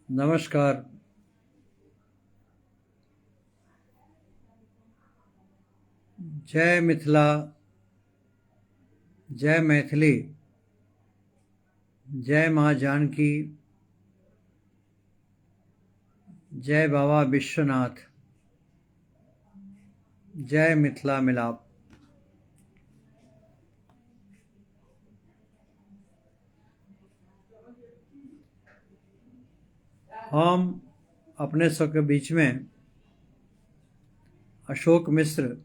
नमस्कार। जय मिथिला, जय मैथिली, जय माँ जानकी, जय बाबा विश्वनाथ, जय मिथिला मिलाप। हम अपने सबके बीच में अशोक मिश्र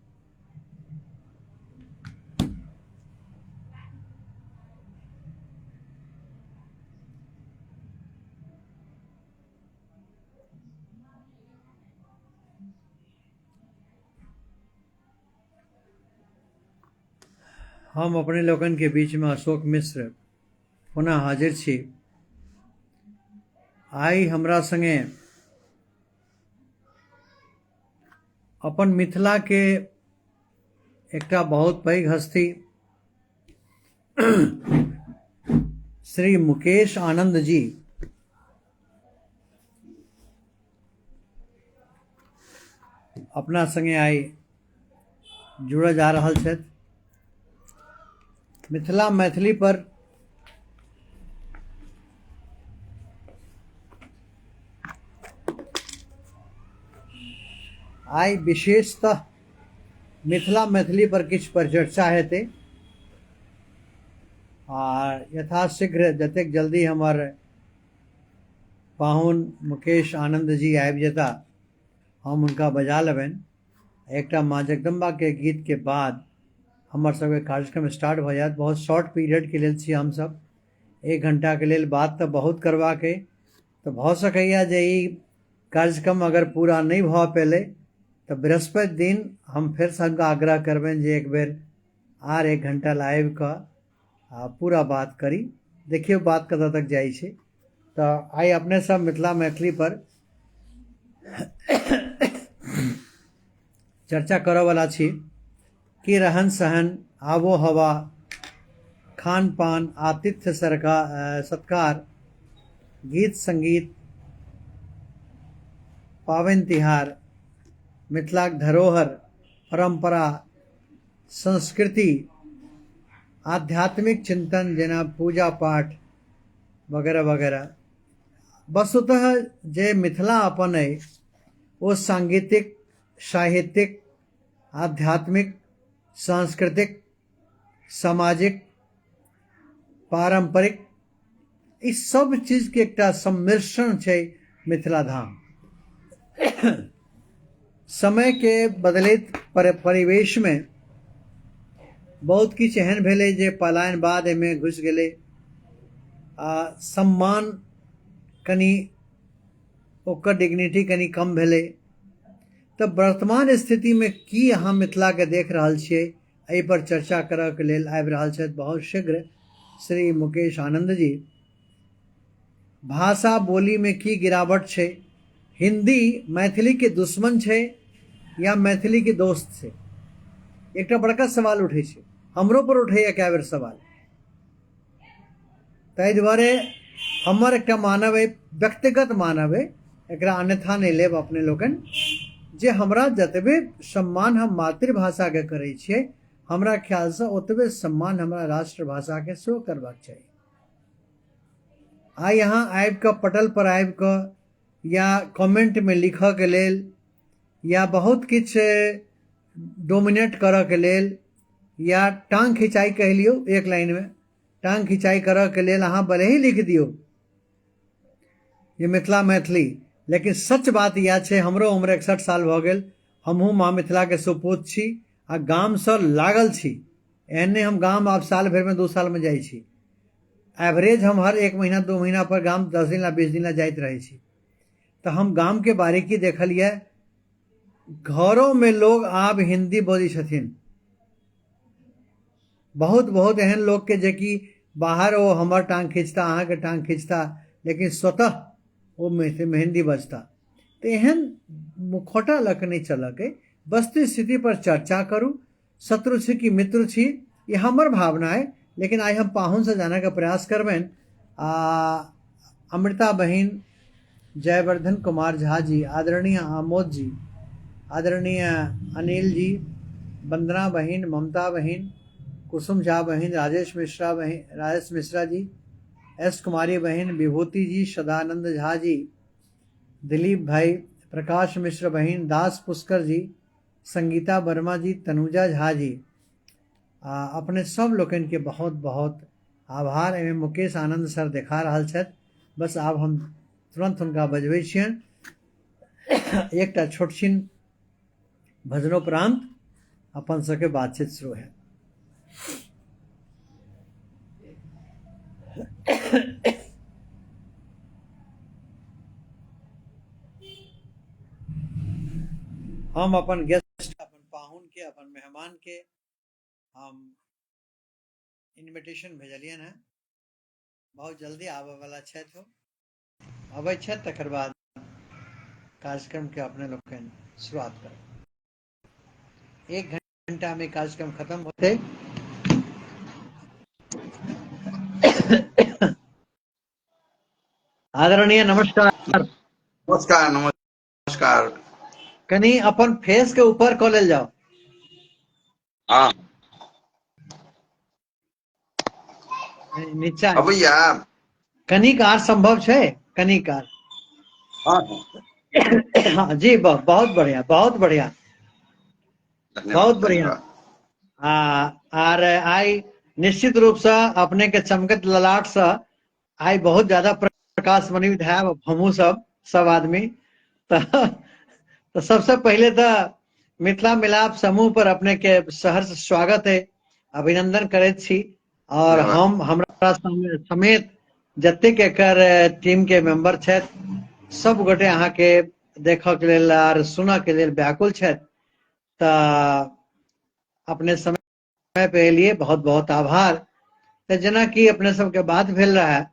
हम अपने लोगन के बीच में अशोक मिश्र पुनः हाजिर छी। आई हमरा संगे अपन मिथिला के एकटा बहुत पैघ हस्ती श्री मुकेश आनंद जी अपना संगे आई जुड़ल जा रहल छथि। मिथिला मैथिली पर आई विशेषतः मिथिला मैथिली पर किछु परिचर्चा हेतै और यथाशीघ्र जतेक जल्दी हमर पाहुन मुकेश आनंद जी आबि जेता हम उनका बजा लेबनि। एकटा माँ जगदम्बा के गीत के बाद हमर सबके कार्यक्रम स्टार्ट भ जायत। बहुत शॉर्ट पीरियड के लेल छी हम सब, 1 घंटा के लेल बात तऽ बहुत करबाक अइ, तऽ भऽ सकैया जे ई कार्यक्रम अगर पूरा नहीं भऽ पेलै तऽ बृहस्पति दिन हम फेर से हुनका आग्रह करबनि जे एक बेर आर 1 घंटा आबि कऽ पूरा बात करी। देखियौ बात कतऽ तक जाइ छै। तऽ आइ अपने सब मिथिला मैथिली पर चर्चा करऽ वाला छी कि रहन सहन, आबो हवा, खान पान, आतिथ्य सत्कार, गीत संगीत, पाबनि तिहार, मिथिलाक धरोहर, परंपरा, संस्कृति, आध्यात्मिक चिंतन जेना पूजा पाठ वगैरह वगैरह। वस्तुतः जे मिथिला अपन अइ ओ सांगीतिक, साहित्यिक, आध्यात्मिक, सांस्कृतिक, सामाजिक, पारंपरिक ई सब चीज के एकटा सम्मिश्रण छै मिथिला धाम। समय के बदलैत परिवेश में बहुत किछु एहन भेलै जे पलायन बाद एहिमे घुसि गेलै। सम्मान कनि ओकर डिग्निटी कनि कम भेलै। तऽ वर्तमान स्थिति में की अहाँ मिथिला के देख रहल छियै, एहि पर चर्चा करऽ के लेल आबि रहल छथि बहुत शीघ्र श्री मुकेश आनंद जी। भाषा बोली में की गिरावट छै? हिंदी मैथिली के दुश्मन छै या मैथिली के दोस्त छै? एकटा बड़का सवाल उठै छै, हमरो पर उठैया कए बेर सवाल। ताहि दुआरे हमर एकटा मानव अइ, व्यक्तिगत मानव अइ, एकरा अन्यथा नहीं लेब अपने लोगन, जे हमरा जतबे सम्मान हम मातृभाषा के करै छियै हमरा ख्याल से ओतबे सम्मान हमरा राष्ट्रभाषा के सेहो करबाक चाही। आइ यहाँ आबि कऽ पटल पर आबि कऽ या कमेंट में लिखऽ के लेल या बहुत किछु डोमिनेट करऽ के लेल या टांग खिंचाई कह लियौ, एक लाइन में टांग खिंचाई करऽ के लेल अहाँ भले ही लिख दियौ ये मिथिला मैथिली, लेकिन सच बात यह छै हमरो उम्र 61 साल भऽ गेल, हमहूँ माँ मिथिला के सुपूत छी आ गाम से लागल छी। एहन नहीं हम गाम आब साल भर में 2 साल में जाइ छी। एवरेज हम हर 1 महीना 2 महीना पर गाम 10 दिन ला 20 दिन ला जाइत रहै छी। तो हम गाम के बारीकी देखलिए। घरों में लोग आब हिंदी बोली छथिन। बहुत बहुत एहन लोग के जे कि बाहर ओ हमर टांग खींचता, अहाँ के टांग खींचता, लेकिन स्वतः वो में हिंदी बजता। तो एहन मुखौटा लग नहीं चलक है। वस्तु स्थिति पर चर्चा करूँ। शत्रु छी कि मित्र छी ये हमर भावना है, लेकिन आई हम पाहुन से जाने का प्रयास करबेन। अमृता बहिन जयवर्धन कुमार झा जी, आदरणीय आमोद जी, आदरणीय अनिल जी, वंदना बहन, ममता बहन, कुसुम झा बहन, राजेश मिश्रा जी, एस कुमारी बहन, विभूति जी, सदानंद झा जी, दिलीप भाई, प्रकाश मिश्र बहन, दास पुष्कर जी, संगीता वर्मा जी, तनुजा झा जी, अपने सब लोगन के बहुत बहुत आभार। एवं मुकेश आनंद सर देखा रहा छथि, बस आब हम तुरंत हुनका बजबै छियनि, एकटा छोट छिन भजनोपरांत अपन सबके बातचीत शुरू है। हम अपन गेस्ट, अपन पाहुन के, अपन मेहमान के हम इनविटेशन भेजलियन है, बहुत जल्दी आबे वाला छथि। हो अबै छथि तकर बाद कार्यक्रम के अपने लोग के शुरुआत कर। 1 घंटा में कार्यक्रम खत्म होते। आदरणीय नमस्कार। नमस्कार नमस्कार। कनी अपन फेस के ऊपर क लेल जाओ। हाँ नीचा अब यार। कनिक आर संभव है, कनिक आर। हाँ हाँ जी, बहुत बढ़िया, बहुत बढ़िया, बहुत धन्यवाद बढ़िया। धन्यवाद। आर आई निश्चित रूप से अपने के चमकत ललाट से आई बहुत ज्यादा प्रकाश मनित है हमू सब आदमी। तो सबसे पहले तो मिथिला मिलाप समूह पर अपने के सहर्ष स्वागत है, अभिनंदन करैत छी। और धन्यवाद। हम हमरा समेत जतेक एकर टीम के मेंबर छथि सब गोटे अहाँ के देखऽ के लेल और सुनऽ के लेल व्याकुल छथि। तो अपने समय पे एलिए, बहुत बहुत आभार। तो जना कि अपने सबके बात भेल रहा है,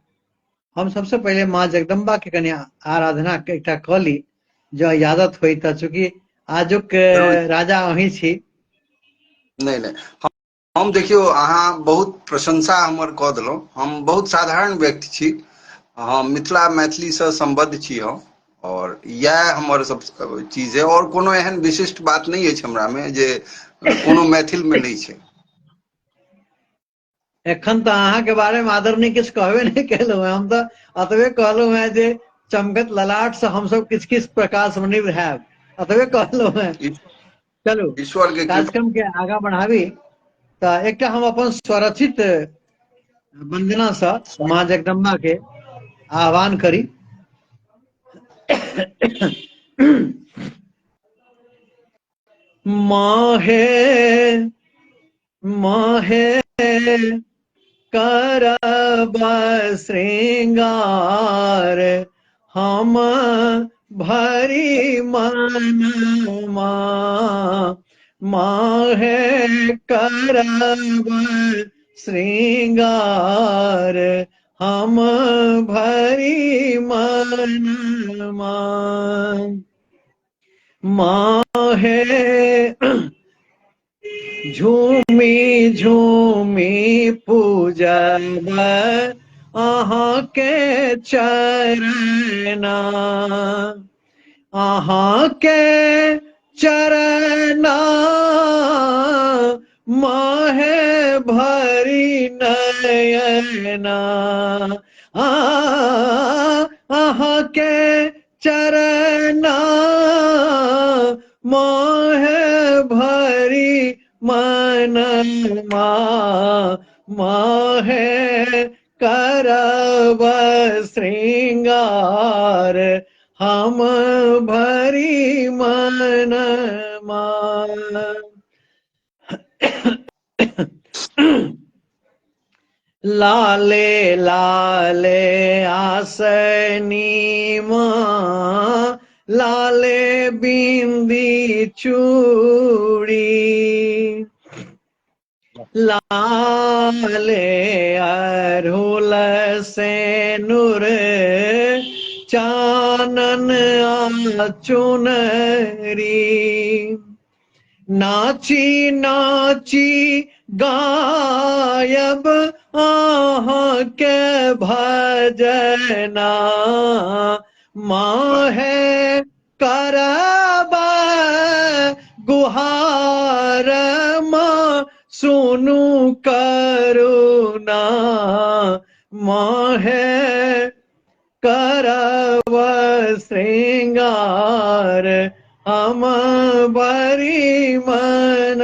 हम सबसे पहले माँ जगदम्बा के कन्या आराधना एकटा क ली जो यादत हुई। चूंकि आजुक जरूर। राजा अहीं छी। नहीं नहीं हम देखियो, अहाँ बहुत प्रशंसा हमर कऽ देलहुँ। हम बहुत साधारण व्यक्ति छी, हम मिथिला मैथिली से संबद्ध छी हम, और यह हमर सब चीज है। और कोनो एहन विशिष्ट बात नहीं अछि हमरा में जे कोनो मैथिल में नहीं छै। एखन तो अहाँ के बारे में आदरणीय किछु कहबे नहीं केलहुँ हैं, हम तो अतबे कहलहुँ हैं जे चमकत ललाट से हम सब किछ किछ प्रकाश मनिब हैब, अतबे कहलहुँ हैं। चलू ईश्वर के कृपा। कार्यक्रम के आगा बढ़ाबी। तो एकटा हम अपन स्वरचित वंदना से माँ जगदम्बा के आह्वान करी। माहे माहे करब श्रृंगार हम भरी मन माहे करब श्रृंगार हम भरी मन माहे झूमी झूमी पूजब अहाँ के चरना, अहाँ के चरना माहे भरी नयना, अहाँ के चरना माहे भरी मन माहे करब श्रृंगार हम भरी मन लाले लाले आसनी माँ, लाले बिंदी चूड़ी, लाले अरुल से नूर चानन चुनरी, नाची नाची गायब आहाँ के भजना माँ है करबा गुहार, माँ सुनु करुणा, माँ है करब श्रृंगार, हम बरी मन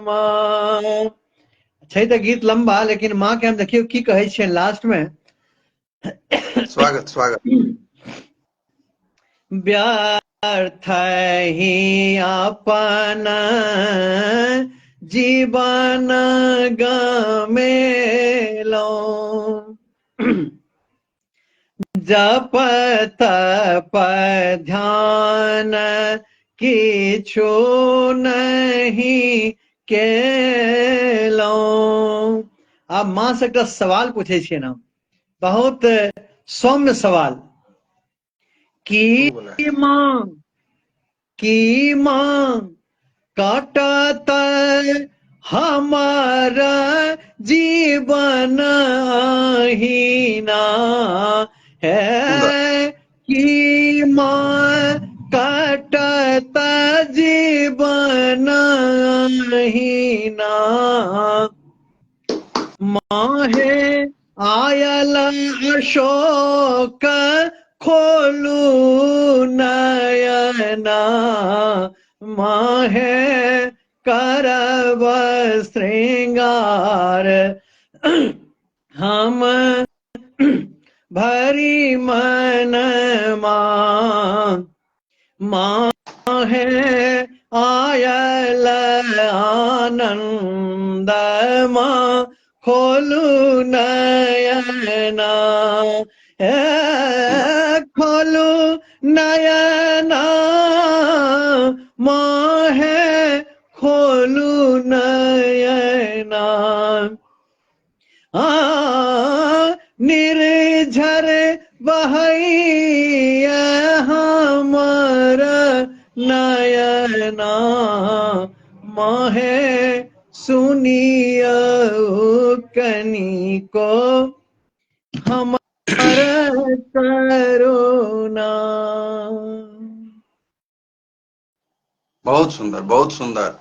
माँ। छै तऽ गीत लंबा, लेकिन माँ के हम देखियो की कहै छियै लास्ट में। स्वागत स्वागत। व्यर्थ ही अपन जीवन गमेलो, जप तप ध्यान किछु नहीं केलो। आब माँ से एकटा सवाल पूछे छियै ना, बहुत सौम्य सवाल। की माँ, की माँ काटत हमारा जीवन हीना सुंदर। है, कि माँ काटत जीवन हीना, माँ है आयल अशोक खोलू नयना, माँ है करब श्रृंगार, हम भरी मन माँ, माँ है आयल आनंद, माँ खोलू नयना, खोलू नयना, माँ है खोलू नयना। निर्झर बहैया हमर नयना, माहे सुनिया कनिको हमर करुणा। बहुत सुंदर, बहुत सुंदर।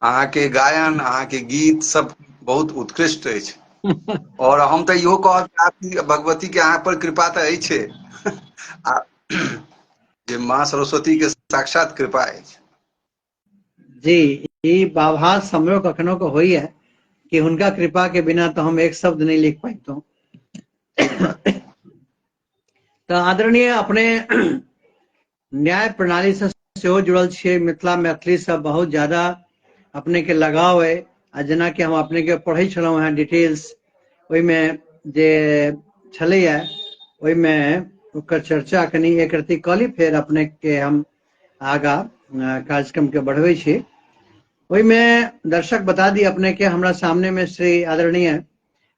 अहाँ के गायन, अहाँ के गीत सब बहुत उत्कृष्ट अछि। और हम तो इहो कहब कि भगवती के अहाँ पर कृपा तो अछि आ जे माँ सरस्वती के साक्षात कृपा अछि। जी, ई आभास हमरो कखनो को होई है कि उनका कृपा के बिना तो हम एक शब्द नहीं लिख पाइतो। ठीक बात। तो आदरणीय अपने न्याय प्रणाली से सेहो जुड़ल छियै, मिथिला मैथिली से बहुत ज्यादा अपने के लगाव है। आ जेना कि हम अपने के पढ़ै छलहुँ हैं डिटेल्स, ओहिमे जे छलैया ओहिमे ओकर चर्चा कनी एक रत्ती कऽ ली, फेर अपने के हम आगा कार्यक्रम के बढ़बै छी। ओहिमे दर्शक बता दी अपने के हमरा सामने में श्री आदरणीय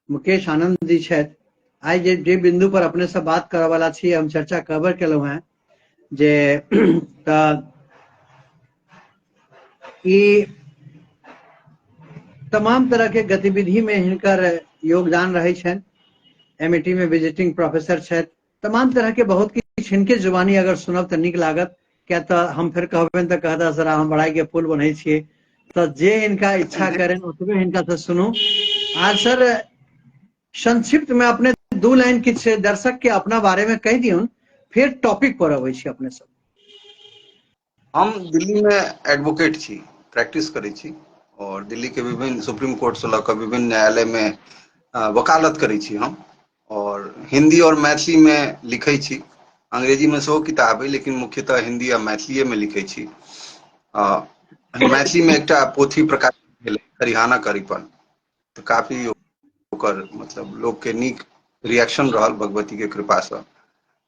मुकेश आनंद जी छथि। आइ जे बिंदु पर अपने से बात करऽ वाला छी, हम चर्चा कवर केलहुँ हैं जे ई तमाम तरह के गतिविधि में हिनकर योगदान रहे छनि। एमईटी में विजिटिंग प्रोफेसर छथि। तमाम तरह के बहुत किछु हिनके जुबानी अगर सुनब तऽ नीक लागत, क्या तो हम फिर कहबनि तऽ कहता सर हम बड़ाई के फूल बनै छियै। तो जे इनका इच्छा करें ओतबे हिनका से सुनू। आज सर संक्षिप्त में अपने दू लाइन किछु दर्शक के अपना बारे में कह दियौन, फिर टॉपिक पर अबै छी अपने सब। हम दिल्ली में एडवोकेट छी, प्रैक्टिस करै छी और दिल्ली के विभिन्न सुप्रीम कोर्ट से लऽ कऽ विभिन्न न्यायालय में वकालत करै छी हम। और हिंदी और मैथिली में लिखै छी, अंग्रेजी में सेहो किताब अइ लेकिन मुख्यतः हिंदी आ मैथिलीए में लिखै छी। मैथिली में एकटा पोथी प्रकाशित भेलै हरियाणा करीपन, तो काफी ओकर मतलब लोग के नीक रिएक्शन रहल भगवती के कृपा से।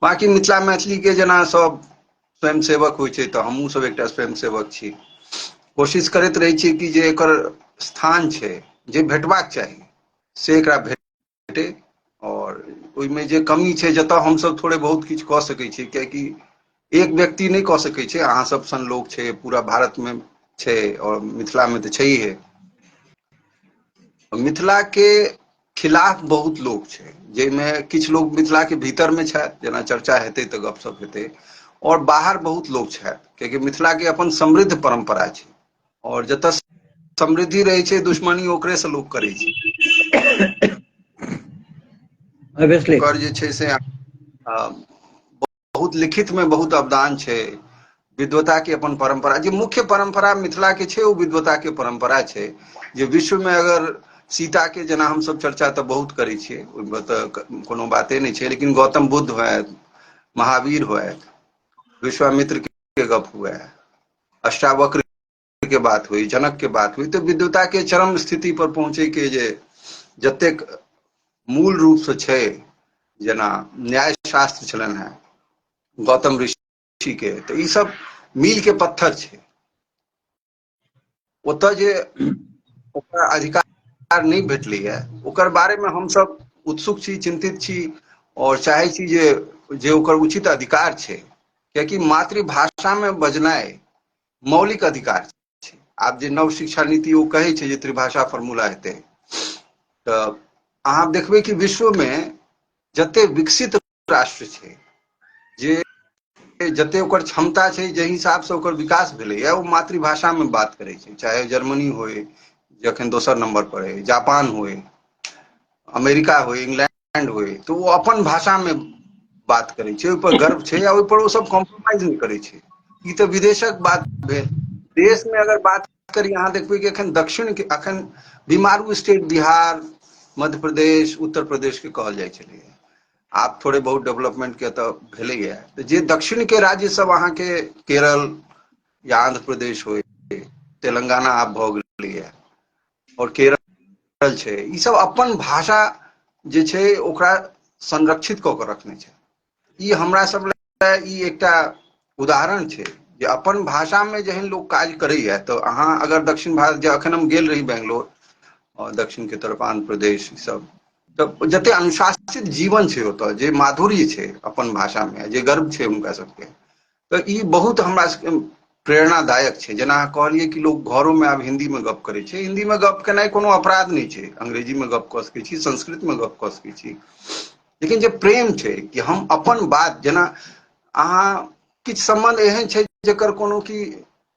बाकी मिथिला मैथिली के जेना सब स्वयंसेवक होइ छै तऽ हमहूँ सब एकटा स्वयंसेवक छी। कोशिश करैत रहै छी कि जे एकर स्थान छै जे भेटबाक चाही से एकरा भेटै, और ओहिमे जे कमी छै जतऽ हमसब थोड़े बहुत किछु कऽ सकै छी, कियाकि एक व्यक्ति नहीं कऽ सकै छै, अहाँ सब सन लोग छै पूरा भारत में छै और मिथिला में तऽ छैहे। मिथिला के खिलाफ बहुत लोग छै, जाहिमे किछु लोग मिथिला के भीतर में छथि, जेना चर्चा हेतै तऽ गपशप हेतै, और बाहर बहुत लोग छथि, कियाकि मिथिला के अपन समृद्ध परंपरा छै, और जतऽ समृद्धि रहै छै दुश्मनी ओकरे से लोग करै छै। ऑब्वियसली। ओकर जे छै से बहुत लिखित में बहुत अवदान छै, विद्वता के अपन परंपरा, जे मुख्य परंपरा मिथिला के छै, ओ विद्वता के परंपरा छै, जे विश्व में अगर सीता के जेना हम सब चर्चा तऽ बहुत करै छियै, ओहिमे तऽ कोनो बाते नहि छै, लेकिन गौतम बुद्ध हुए, महावीर हुए, विश्वामित्र के गप हुए, अष्टावक्र के बात हुई, जनक के बात हुई, तो विद्वता के चरम स्थिति पर पहुंचे के जे जतेक मूल रूप से छै, जेना न्याय शास्त्र छलनि हैं गौतम ऋषि के, तो ई सब मील के पत्थर छै। ओतऽ जे ओकर अधिकार नहीं भेटलैए, ओकर बारे में हम सब उत्सुक छी, चिंतित छी, और चाहे छी जे ओकर उचित अधिकार छै, कियाकि मातृभाषा में बजनाइ मौलिक अधिकार छै। आब जे नव शिक्षा नीति ओ कहै छै जे त्रिभाषा फॉर्मूला हेतै, तऽ अहाँ देखबै कि विश्व में जते विकसित राष्ट्र छै, जे जते ओकर क्षमता छै, जे हिसाब से ओकर विकास भेलैए, ओ मातृभाषा में बात करै छै, चाहे जर्मनी होय जखन दोसर नंबर पर है, जापान होय, अमेरिका होय, इंग्लैंड होय, तो वो अपन भाषा में बात करै छै, ओहिपर गर्व छै, आ ओहिपर ओ सब कॉम्प्रोमाइज नहीं करै छै। ई तऽ विदेशक बात भेल। देश में अगर बात करी, अहाँ देखबै कि एखन दक्षिण के, अखन बीमारू स्टेट बिहार, मध्य प्रदेश, उत्तर प्रदेश के कहल जाइ छलै, आब थोड़े बहुत डेवलपमेंट के तऽ भेलैए, तऽ जे दक्षिण के राज्य सब अहाँके केरल या आंध्र प्रदेश होय, तेलंगाना आब भऽ गेलैए, और केरल छै, ई सब अपन भाषा जे छै ओकरा संरक्षित कऽ के रखने छै। ई हमरा सब लए ई एकटा उदाहरण छै, जे अपन भाषा में जेहन लोग काज करैए, तऽ अहाँ अगर दक्षिण भारत, अखन हम गेल रही बैंगलोर, और दक्षिण के तरफ आंध्र प्रदेश, ई सब तऽ जते अनुशासित जीवन छै ओतऽ, जे माधुर्य छै अपन भाषा में, जे गर्व छै हुनका सबके, तऽ ई बहुत हमरा सबके प्रेरणादायक छै। जेना अहाँ कहलियै कि लोग घरों में आब हिन्दी में गप करै छै, हिन्दी में गप केनाइ कोनो अपराध नहीं छै, अंग्रेजी में गप कऽ सकै छी, संस्कृत में गप कऽ सकै छी, लेकिन जे प्रेम छै कि हम अपन बात, जेना अहाँ किछु सम्बन्ध एहन छै जेकर कोनो की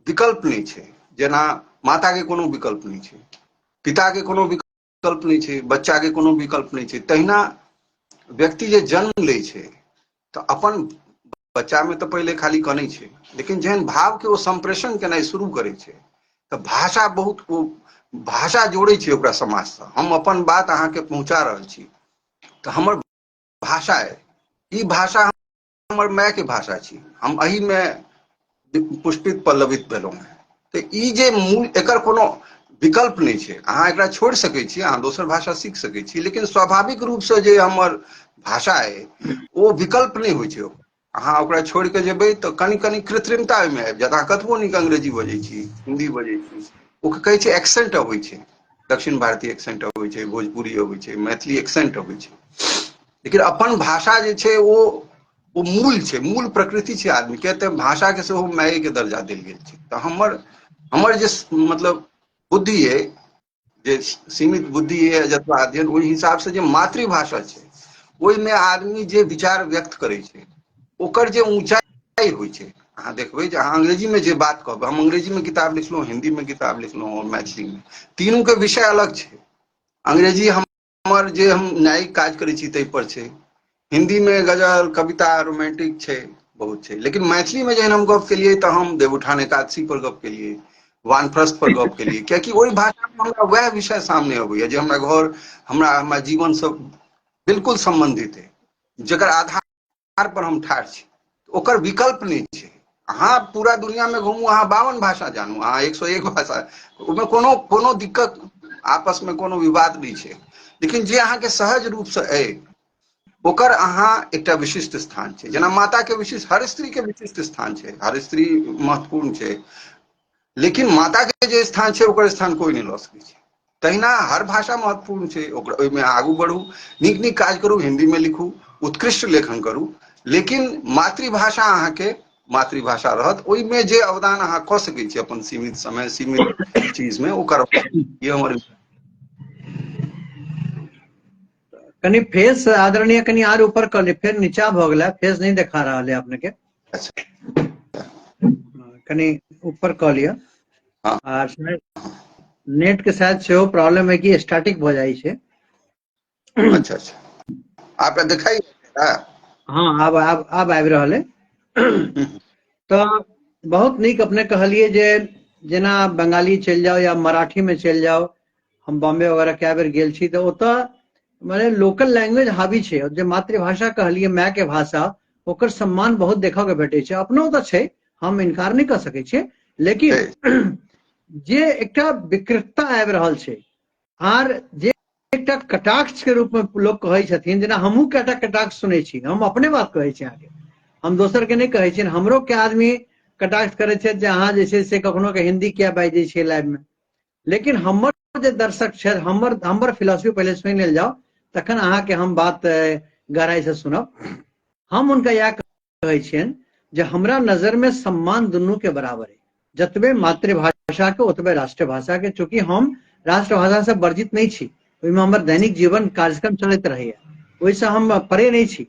विकल्प नहीं छै, जेना माता के कोनो विकल्प नहीं छै, पिता के कोनो विकल्प नहीं छै, बच्चा के कोनो विकल्प नहीं छै, तहिना व्यक्ति जे जन्म लै छै, तऽ अपन बच्चा में तऽ पहिले खाली कनै छै, लेकिन जेहन भाव के ओ संप्रेषण केनाइ शुरू करै छै, तऽ भाषा बहुत, ओ भाषा जोड़ै छै ओकरा समाज से। हम अपन बात अहाँके पहुँचा रहल छी, तऽ हमर भाषा अइ, ई भाषा हमर माय के भाषा छी, हम एही में पुष्पित पल्लवित भेलहुँ हैं, तऽ ई जे मूल, एकर कोनो विकल्प नहीं छै। अहाँ एकरा छोड़ि सकै छी, अहाँ दोसर भाषा सीख सकै छी, लेकिन स्वाभाविक रूप से जे हमर भाषा अइ, ओ विकल्प नहीं होइ छै। अहाँ ओकरा छोड़ि कऽ जेबै तऽ कनि कनि कृत्रिमता ओहिमे आबि जायत। अहाँ कतबो नीक अंग्रेजी बजै छी, हिन्दी बजै छी, ओ कहै छै एक्सेंट अबै छै, दक्षिण भारतीय एक्सेंट अबै छै, भोजपुरी अबै छै, मैथिली एक्सेंट अबै छै, लेकिन अपन भाषा जे छै ओ मूल छै, मूल प्रकृति छै आदमी के, तऽ भाषा के सेहो माय के दर्जा देल गेल छै। तऽ हमर जे मतलब बुद्धि अइ, जे सीमित बुद्धि अइ, जतबा अध्ययन, ओहि हिसाब से जे मातृभाषा छै, ओहिमे आदमी जे विचार व्यक्त करै छै, ओकर जे ऊंचाई होइ छै, अहाँ देखबै जे अहाँ अंग्रेजी में जे बात कहबै, हम अंग्रेजी में किताब लिखलहुँ, हिन्दी में किताब लिखलहुँ, और मैथिली में, तीनू के विषय अलग छै। अंग्रेजी हमर जे हम न्यायिक काज करै छी ताहि पर छै, हिन्दी में गजल कविता रोमांटिक छै, बहुत छै, लेकिन मैथिली में जहन हम गप्प केलियै, तऽ हम देवउठान एकादशी पर गप्प केलियै, वानप्रस्थ पर गप्प केलियै, कियाकि ओहि भाषा में हमरा वएह विषय सामने अबैया जे हमरा घर, हमरा जीवन से बिल्कुल संबंधित है, जकर आधार पर हम ठाढ़ छी। ओकर विकल्प नहीं छै। अहाँ पूरा दुनिया में घूमू, अहाँ 52 भाषा जानू, अहाँ 101 भाषा, ओहिमे कोनो दिक्कत, आपस में कोनो विवाद नहीं छै, लेकिन जे अहाँके सहज रूप से अइ, ओकर अहाँ एकटा विशिष्ट स्थान छै। जेना माता के विशिष्ट, हर स्त्री के विशिष्ट स्थान छै, हर स्त्री महत्वपूर्ण छै, लेकिन माता के जे स्थान छै, ओकर स्थान कोई नहीं लऽ सकै छै। तहिना हर भाषा महत्वपूर्ण छै, ओकरा ओहिमे आगू बढ़ू, नीक नीक काज करू, हिन्दी में लिखू, उत्कृष्ट लेखन करू, लेकिन मातृभाषा अहाँके मातृभाषा रहत। ओहिमे जे अवदान अहाँ कऽ सकै छी अपन सीमित समय, सीमित चीज में, ओ करब, ये हमर कनी फेस आदरणीय कनी आर ऊपर कर ली, फिर नीचा भ गया, फेस नहीं दिखा रहा है अपने के। अच्छा। कनी ऊपर कर लिया। हाँ और शायद नेट के साथ से प्रॉब्लम है कि स्टैटिक हो जाए छे। अच्छा अच्छा, आप दिखाई। हाँ अब आबि रहल है। तो बहुत नीक अपने कहलिए जे जेना बंगाली चल जाओ या मराठी में चल जाओ, हम बॉम्बे वगैरह कए बेर गेल छी तो ओतऽ माने लोकल लैंग्वेज हावी छे, और जे मातृभाषा कहलिए माय के भाषा, ओकर सम्मान बहुत देखऽ के भेटै छै। अपनो तऽ छै, हम इनकार नहीं कर सकै छियै, लेकिन जे एकटा विकृतता आबि रहल छै, आर जे एकटा कटाक्ष के रूप में लोग कहै छथिन, जेना हमहूँ कएटा कटाक्ष सुनै छी, हम अपने बात कहै छी अहाँके, हम दोसर के नहीं कहै छियै। हमरो के आदमी कटाक्ष करे छे जे अहाँ जे छै से कखनो के हिंदी किया बाजि दै छियै लाइव में। लेकिन हमर जे दर्शक छै, हमर फिलॉसफी पहले सुनि लेल जाओ, तखन अहाँ के हम बात गहराई से सुनब। हम उनका यह कहै छियनि जे हमरा नजर में सम्मान दुनू के बराबर है, जतबे मातृभाषा के ओतबे राष्ट्रभाषा के। चूंकि हम राष्ट्रभाषा से वर्जित नहीं छी, ओहिमे हमर दैनिक जीवन कार्यक्रम चलैत रहैया, ओहिसँ हम परे नहीं छी।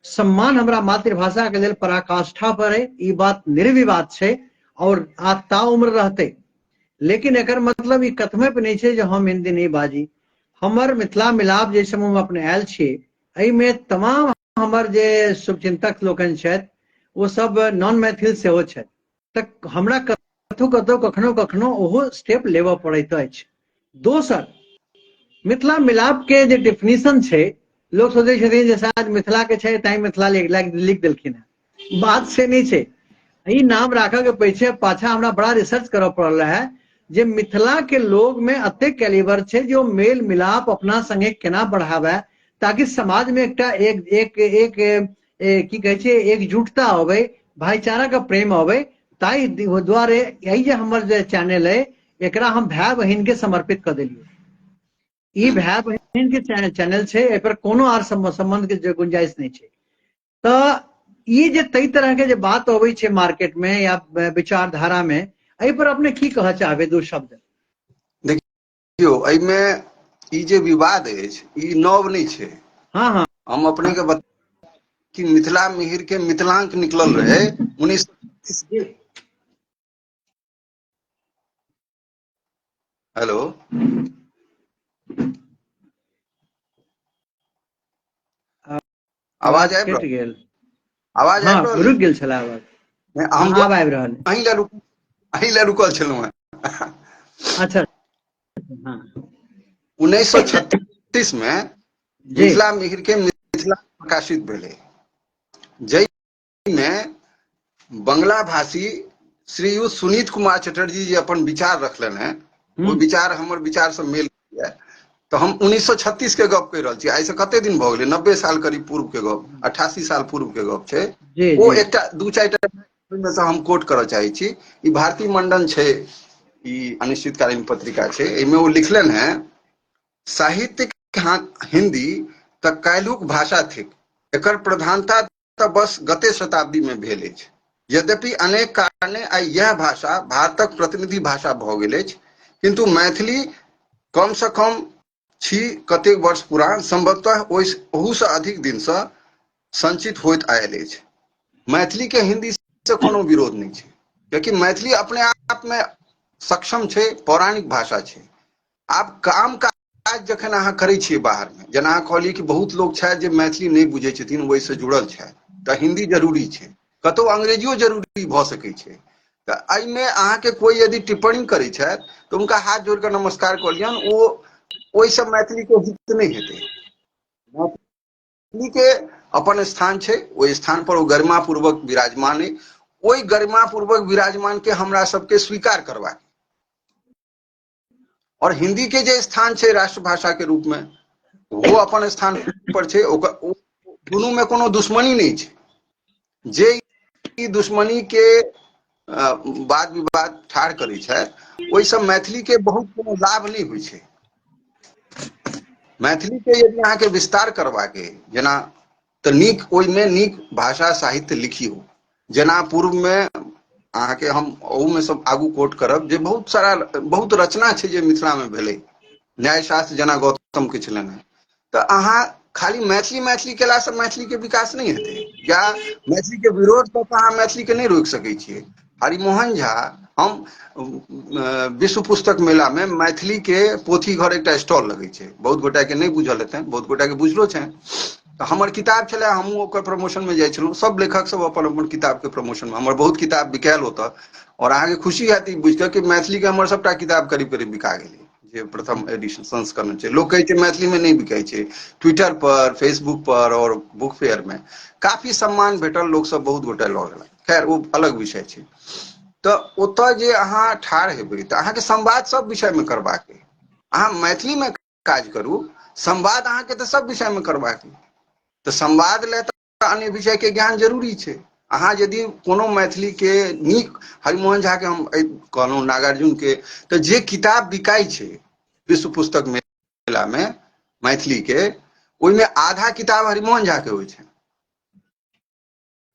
सम्मान हमरा मातृभाषा के लेल पराकाष्ठा पर है, ई बात निर्विवाद छै, और आ ता उम्र रहते। लेकिन एकर मतलब ई कथमे पे नहीं छै जे हम हिंदी नहीं बाजी। हमर मिथिला मिलाप जे समूह में अपने आयल छियै, एहिमे तमाम हमर जे शुभचिंतक लोकनि छथि, वो सब नॉन मैथिल सेहो छथि। तऽ हमरा कतहु कतहु कखनो कखनो ओहो स्टेप लेबऽ पड़ैत अछि। दोसर, मिथिला मिलाप के जे डेफिनेशन छै, लोग सोचे छथिन जे शायद मिथिला के छै तैं मिथिला लिख देलखिन है। बात से नहीं छै। ई नाम राखऽ के पीछे पाछा हमरा बड़ा रिसर्च करऽ पड़ल है, जे मिथिला के लोग में अते कैलिबर छै जो मेल मिलाप अपना संगे केना बढ़ावे, ताकि समाज में एकटा एक एक एक की कहे छै एकजुटता अबै, भाईचारा का प्रेम अबै। ताई द्वारे यही जे हमर जे चैनल है, एकरा हम भाई बहिन के समर्पित कर देलिए। ई भाई बहिन के चैनल छै, ए पर कोनो आर संबंध के गुंजाइश नहीं छै। तो ई जे कई तरह के जे बात अबै छै मार्केट में या विचारधारा में, एहि पर अपने की कहऽ चाहबै दू शब्द? देखियो, एहिमे ई जे विवाद अछि, ई नव नहीं छै। हाँ हाँ, हम अपने के बता कि मिथिला मिहिर के मिथिलांक निकलल रहे 19। हेलो, आवाज आबि कटि रहल? गेल। आवाज हाँ आबि रहल रुकि गेल छला आवाज। है? हाँ हम आब आबि रहल है। अहीं ले रुकल छलहुँ हैं। अच्छा, हाँ 1936 में जी मिथिला मिहिर के मिथिला प्रकाशित भेलै, जाहिमे बंगला भाषी श्रीयुत सुनीत कुमार चटर्जी जी अपन विचार रखलनि हैं। वो विचार हमर विचार से मेल खाइए। तो हम 1936 के गप कहि रहल छी, आइ से कते दिन भऽ गेलै, 90 साल करीब पूर्व के गप, 88 साल पूर्व के गप छै। जी ओ जी एकटा दू चारिटा में से हम कोट करऽ चाहै छी। ई भारतीय मंडन छै, ई अनिश्चितकालीन पत्रिका छै, एहिमे वो लिखलनि हैं, साहित्यिक हिंदी तऽ काल्हिक भाषा थिक, एकर प्रधानता तऽ बस गते शताब्दी में भेल अछि। यद्यपि अनेक कारणे आइ यह भाषा भारतक प्रतिनिधि भाषा भऽ गेल अछि, किंतु मैथिली कम से कम छी कतेक वर्ष पुरान, संभवतः ओहूसँ अधिक दिनसँ संचित होइत आयल अछि। मैथिली के हिंदी से कोनो विरोध नहीं छै, क्योंकि मैथिली अपने आप में सक्षम छै, पौराणिक भाषा छै। आब काम काज जखन अहाँ करै छियै बाहर में, जेना अहाँ कहलियै कि बहुत लोग छथि जे मैथिली नहीं बुझै छथिन, ओहिसँ जुड़ल छथि, तऽ हिंदी जरूरी छै। कतहु अंग्रेजियो जरूरी भऽ सकै छै। तऽ एहिमे अहाँके कोई यदि टिप्पणी करै छथि तऽ हुनका हाथ जोड़ कऽ नमस्कार कलियनि, ओ ओहिसँ मैथिली के हित नहीं हेतै। मैथिली के अपन स्थान छै, ओहि स्थान पर ओ गरिमा पूर्वक विराजमान अइ। ओहि गरिमा पूर्वक विराजमान के हमरा सबके स्वीकार करबाक, और हिंदी के जे स्थान छै राष्ट्रभाषा के रूप में, वो अपन स्थान पर छै। ओकर दुनू में कोनो दुश्मनी नहीं छै। जे ई दुश्मनी के वाद विवाद ठाढ़ करै छथि, ओहिसँ मैथिली के बहुत कोनो लाभ नहीं होइ छै। मैथिली के यदि अहाँके विस्तार करबाक अइ, जेना तऽ नीक ओहिमे नीक भाषा साहित्य लिखियौ। जेना पूर्व में अहाँके हम ओहूमे सब आगू कोट करब, जे बहुत सारा रचना छै जे मिथिला में भेलै, न्यायशास्त्र जेना गौतम के छलनि हैं। तऽ अहाँ खाली मैथिली मैथिली केला से मैथिली के विकास नहीं हेतै, या मैथिली के विरोध कऽ कऽ अहाँ मैथिली के नहीं रोकि सकै छियै। हरिमोहन झा, हम विश्व पुस्तक मेला में मैथिली के पोथी घर एकटा स्टॉल लगै छै, बहुत गोटा के नहीं बुझल हेतैन, बहुत गोटा के बुझलो छै। तऽ हमर किताब छलै, हमहूँ ओकर प्रमोशन में जाइ छलहुँ, सब लेखक सब अपन अपन किताब के प्रमोशन में, हमर बहुत किताब बिकायल ओतऽ। और अहाँके खुशी हैत ई बुझि कऽ कि मैथिली के हमर सबटा किताब करीब करीब बिका गेलै, जे प्रथम एडिशन संस्करण छै। लोक कहै छै मैथिली में नहीं बिकाई छै, ट्विटर पर, फेसबुक पर और बुक फेयर में काफी सम्मान भेटल, लोक सब बहुत गोटा लऽ गेल। खैर ओ अलग विषय छै। तऽ ओतऽ जे अहाँ ठाढ़ हेबै तऽ अहाँके संवाद सब विषय में करबाक अइ। अहाँ मैथिली में काज करू, संवाद अहाँके तऽ सब विषय में करबाक अइ। तऽ संवाद ले तऽ अन्य विषय के ज्ञान जरूरी छै। अहाँ यदि कोनो मैथिली के नीक, हरिमोहन झा के हम कहलहुँ, नागार्जुन के, तऽ जे किताब बिकाई छै विश्व पुस्तक मेला में मैथिली के, ओहिमे आधा किताब हरिमोहन झा के होइ छै,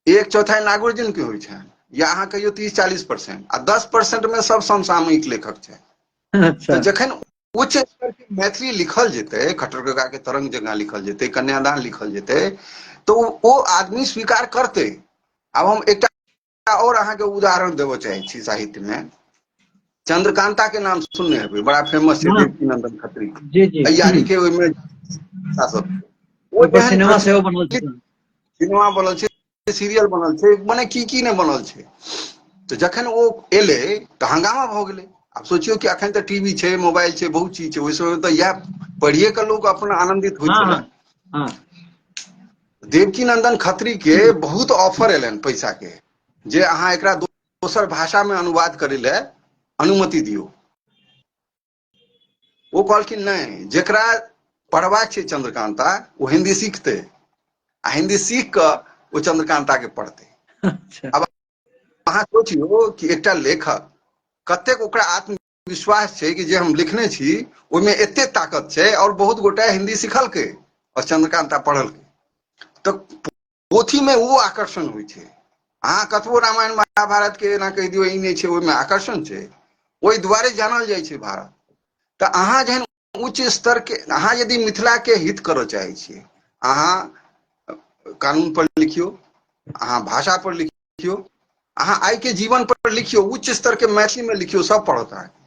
एक चौथाई नागार्जुन के होइ छै, या अहाँ कहियो 30-40%, आ 10% में सब समसामयिक लेखक छै। अच्छा। तऽ जखन उच्च स्तर के मैथिली लिखल जेतै, खट्टर काका के तरंग जकाँ लिखल जेतै, कन्यादान लिखल जेतै, तो ओ आदमी स्वीकार करतै। आब हम एकटा और अहाँके उदाहरण देबऽ चाहै छी साहित्य में। चंद्रकांता के नाम सुनने हेबै, बड़ा फेमस छै, हाँ। देवकीनंदन खत्री के, जी जी। अय्यारी के ओहिमे शासक। ओ ओहिपर जेहन सिनेमा सेहो बनल प्रचलित छै। सिनेमा बनल छै, सीरियल बनल छै, मने की नहीं बनल छै। तऽ जखन ओ एलै तऽ हंगामा भऽ गेलै। आब सोचियौ कि अखन तऽ टीवी छै, मोबाइल छै, बहुत चीज छै, ओहि समय तऽ इएह पढ़िए कऽ लोक अपन आनंदित होइ हाँ हाँ छलै। हाँ। देवकीनंदन खत्री के बहुत ऑफर एलनि पैसा के, जे अहाँ एकरा दोसर भाषा में अनुवाद करै लए अनुमति दियौ। ओ कहलखिन नहीं, जेकरा पढ़बाक छै चंद्रकांता, ओ हिंदी सीखतै, आ हिंदी सीख कऽ ओ चंद्रकांता के पढ़तै। अच्छा। अब अहाँ सोचियौ कि एकटा लेखक कतेक ओकरा आत्मविश्वास छै कि जे हम लिखने छी ओहिमे एते ताकत छै, और बहुत गोटा हिंदी सिखलकै और चंद्रकांता पढ़लकै। तऽ पोथी में ओ आकर्षण होइ छै। अहाँ कतबो रामायण महाभारत के एना कहि दियौ, ई नहीं छै, ओहिमे आकर्षण छै, ओहि दुआरे जानल जाइ छै भारत। तऽ अहाँ जेहन उच्च स्तर के, अहाँ यदि मिथिला के हित करऽ चाहै छियै, अहाँ कानून पर लिखियौ, अहाँ भाषा पर लिखियौ, अहाँ आइ के जीवन पर लिखियौ, उच्च स्तर के मैथिली में लिखियौ, सब पढ़त अहाँके।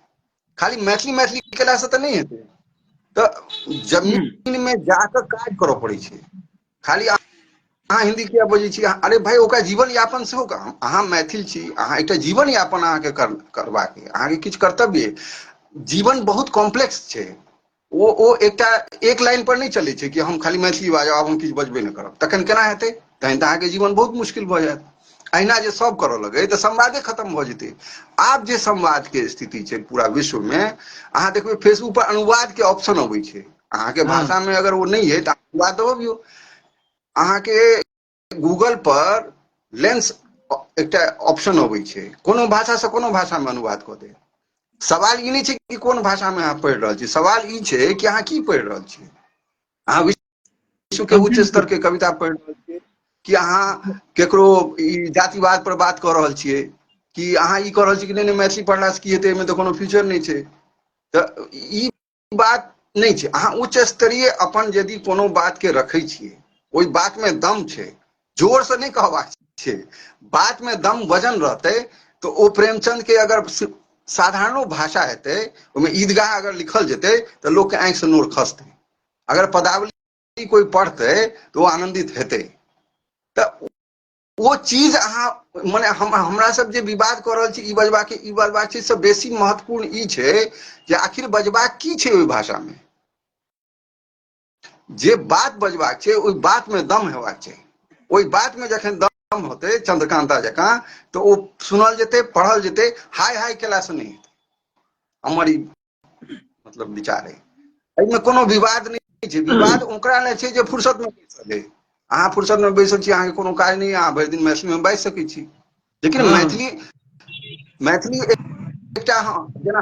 खाली मैथिली मैथिली केला से तऽ नहीं हेतै। तऽ जमीन में जाकऽ काज करऽ पड़ै छै। खाली अहाँ हिंदी किया बजै छी, अरे भाई ओकरा जीवन यापन सेहो, अहाँ मैथिल छी, अहाँ एकटा जीवन यापन अहाँके करबाक अइ, अहाँके किछु कर्तव्य अइ। जीवन बहुत कॉम्प्लेक्स छै। ओ एकटा एक लाइन पर नहीं चलै छै कि हम खाली मैथिली बाजब, आब हम किछु बजबे नहीं करब, तखन केना हेतै? तहन तऽ अहाँके जीवन बहुत मुश्किल भऽ जायत। अहिना जे सब करऽ लगै तऽ संवादे खत्म भऽ जेतै। आब जे संवाद के स्थिति छै पूरा विश्व में, अहाँ देखबै फेसबुक पर अनुवाद के ऑप्शन अबै छै, अहाँके हाँ। भाषा में अगर ओ नहीं है तऽ अनुवाद दबबियौ। अहाँके गूगल पर लेंस एकटा ऑप्शन अबै छै, कोनो भाषा से कोनो भाषा में अनुवाद कऽ देत। सवाल ई नहीं छै कि कोन भाषा में अहाँ पढ़ि रहल छी, सवाल ई छै कि अहाँ की पढ़ि रहल छियै। अहाँ विश्व के उच्च स्तर कंटेंट। के कविता पढ़ि रहल छियै, कि अहाँ केकरो ई जातिवाद पर बात कऽ रहल छियै, कि अहाँ ई कऽ रहल छियै कि नहीं मैथिली पढ़लासँ की हेतै, एहिमे तऽ कोनो फ्यूचर नहीं छै। तऽ ई बात नहीं छै। अहाँ उच्च स्तरीय अपन यदि कोनो बात के रखै छियै, ओहि बात में दम छै, जोर से नहीं कहबाक छै, बात में दम वजन रहतै, तऽ ओ प्रेमचंद के अगर साधारणो भाषा हेतै, ओहिमे ईदगाह अगर लिखल जेतै तऽ लोकके आँखि से नोर खसतै। अगर पदावली कोई पढ़तै तऽ ओ आनन्दित हेतै। तऽ ओ चीज अहाँ, मने हमरा सब जे विवाद कऽ रहल छी, ई बजबाक छै, से बेसी महत्वपूर्ण ई छै जे आखिर बजबाक की छै ओहि भाषा में। जे बात बजबाक छै, ओहि बात में दम हेबाक छै। ओहि बात में जखन दम होतै चंद्रकांता जकाँ, तऽ ओ सुनल जेतै, पढ़ल जेतै, हाय हाय केला से नहीं हेतै। हमर ई मतलब विचार अइ। एहिमे कोनो विवाद नहीं छै, विवाद ओकरा ले छै जे फुर्सत में बैसल अइ। अहाँ फुर्सत में बैसल छी, अहाँके कोनो काज नहीं, अहाँ भरि दिन मैथिली में बाजि सकै छी। लेकिन हाँ हाँ। मैथिली एकटा, जेना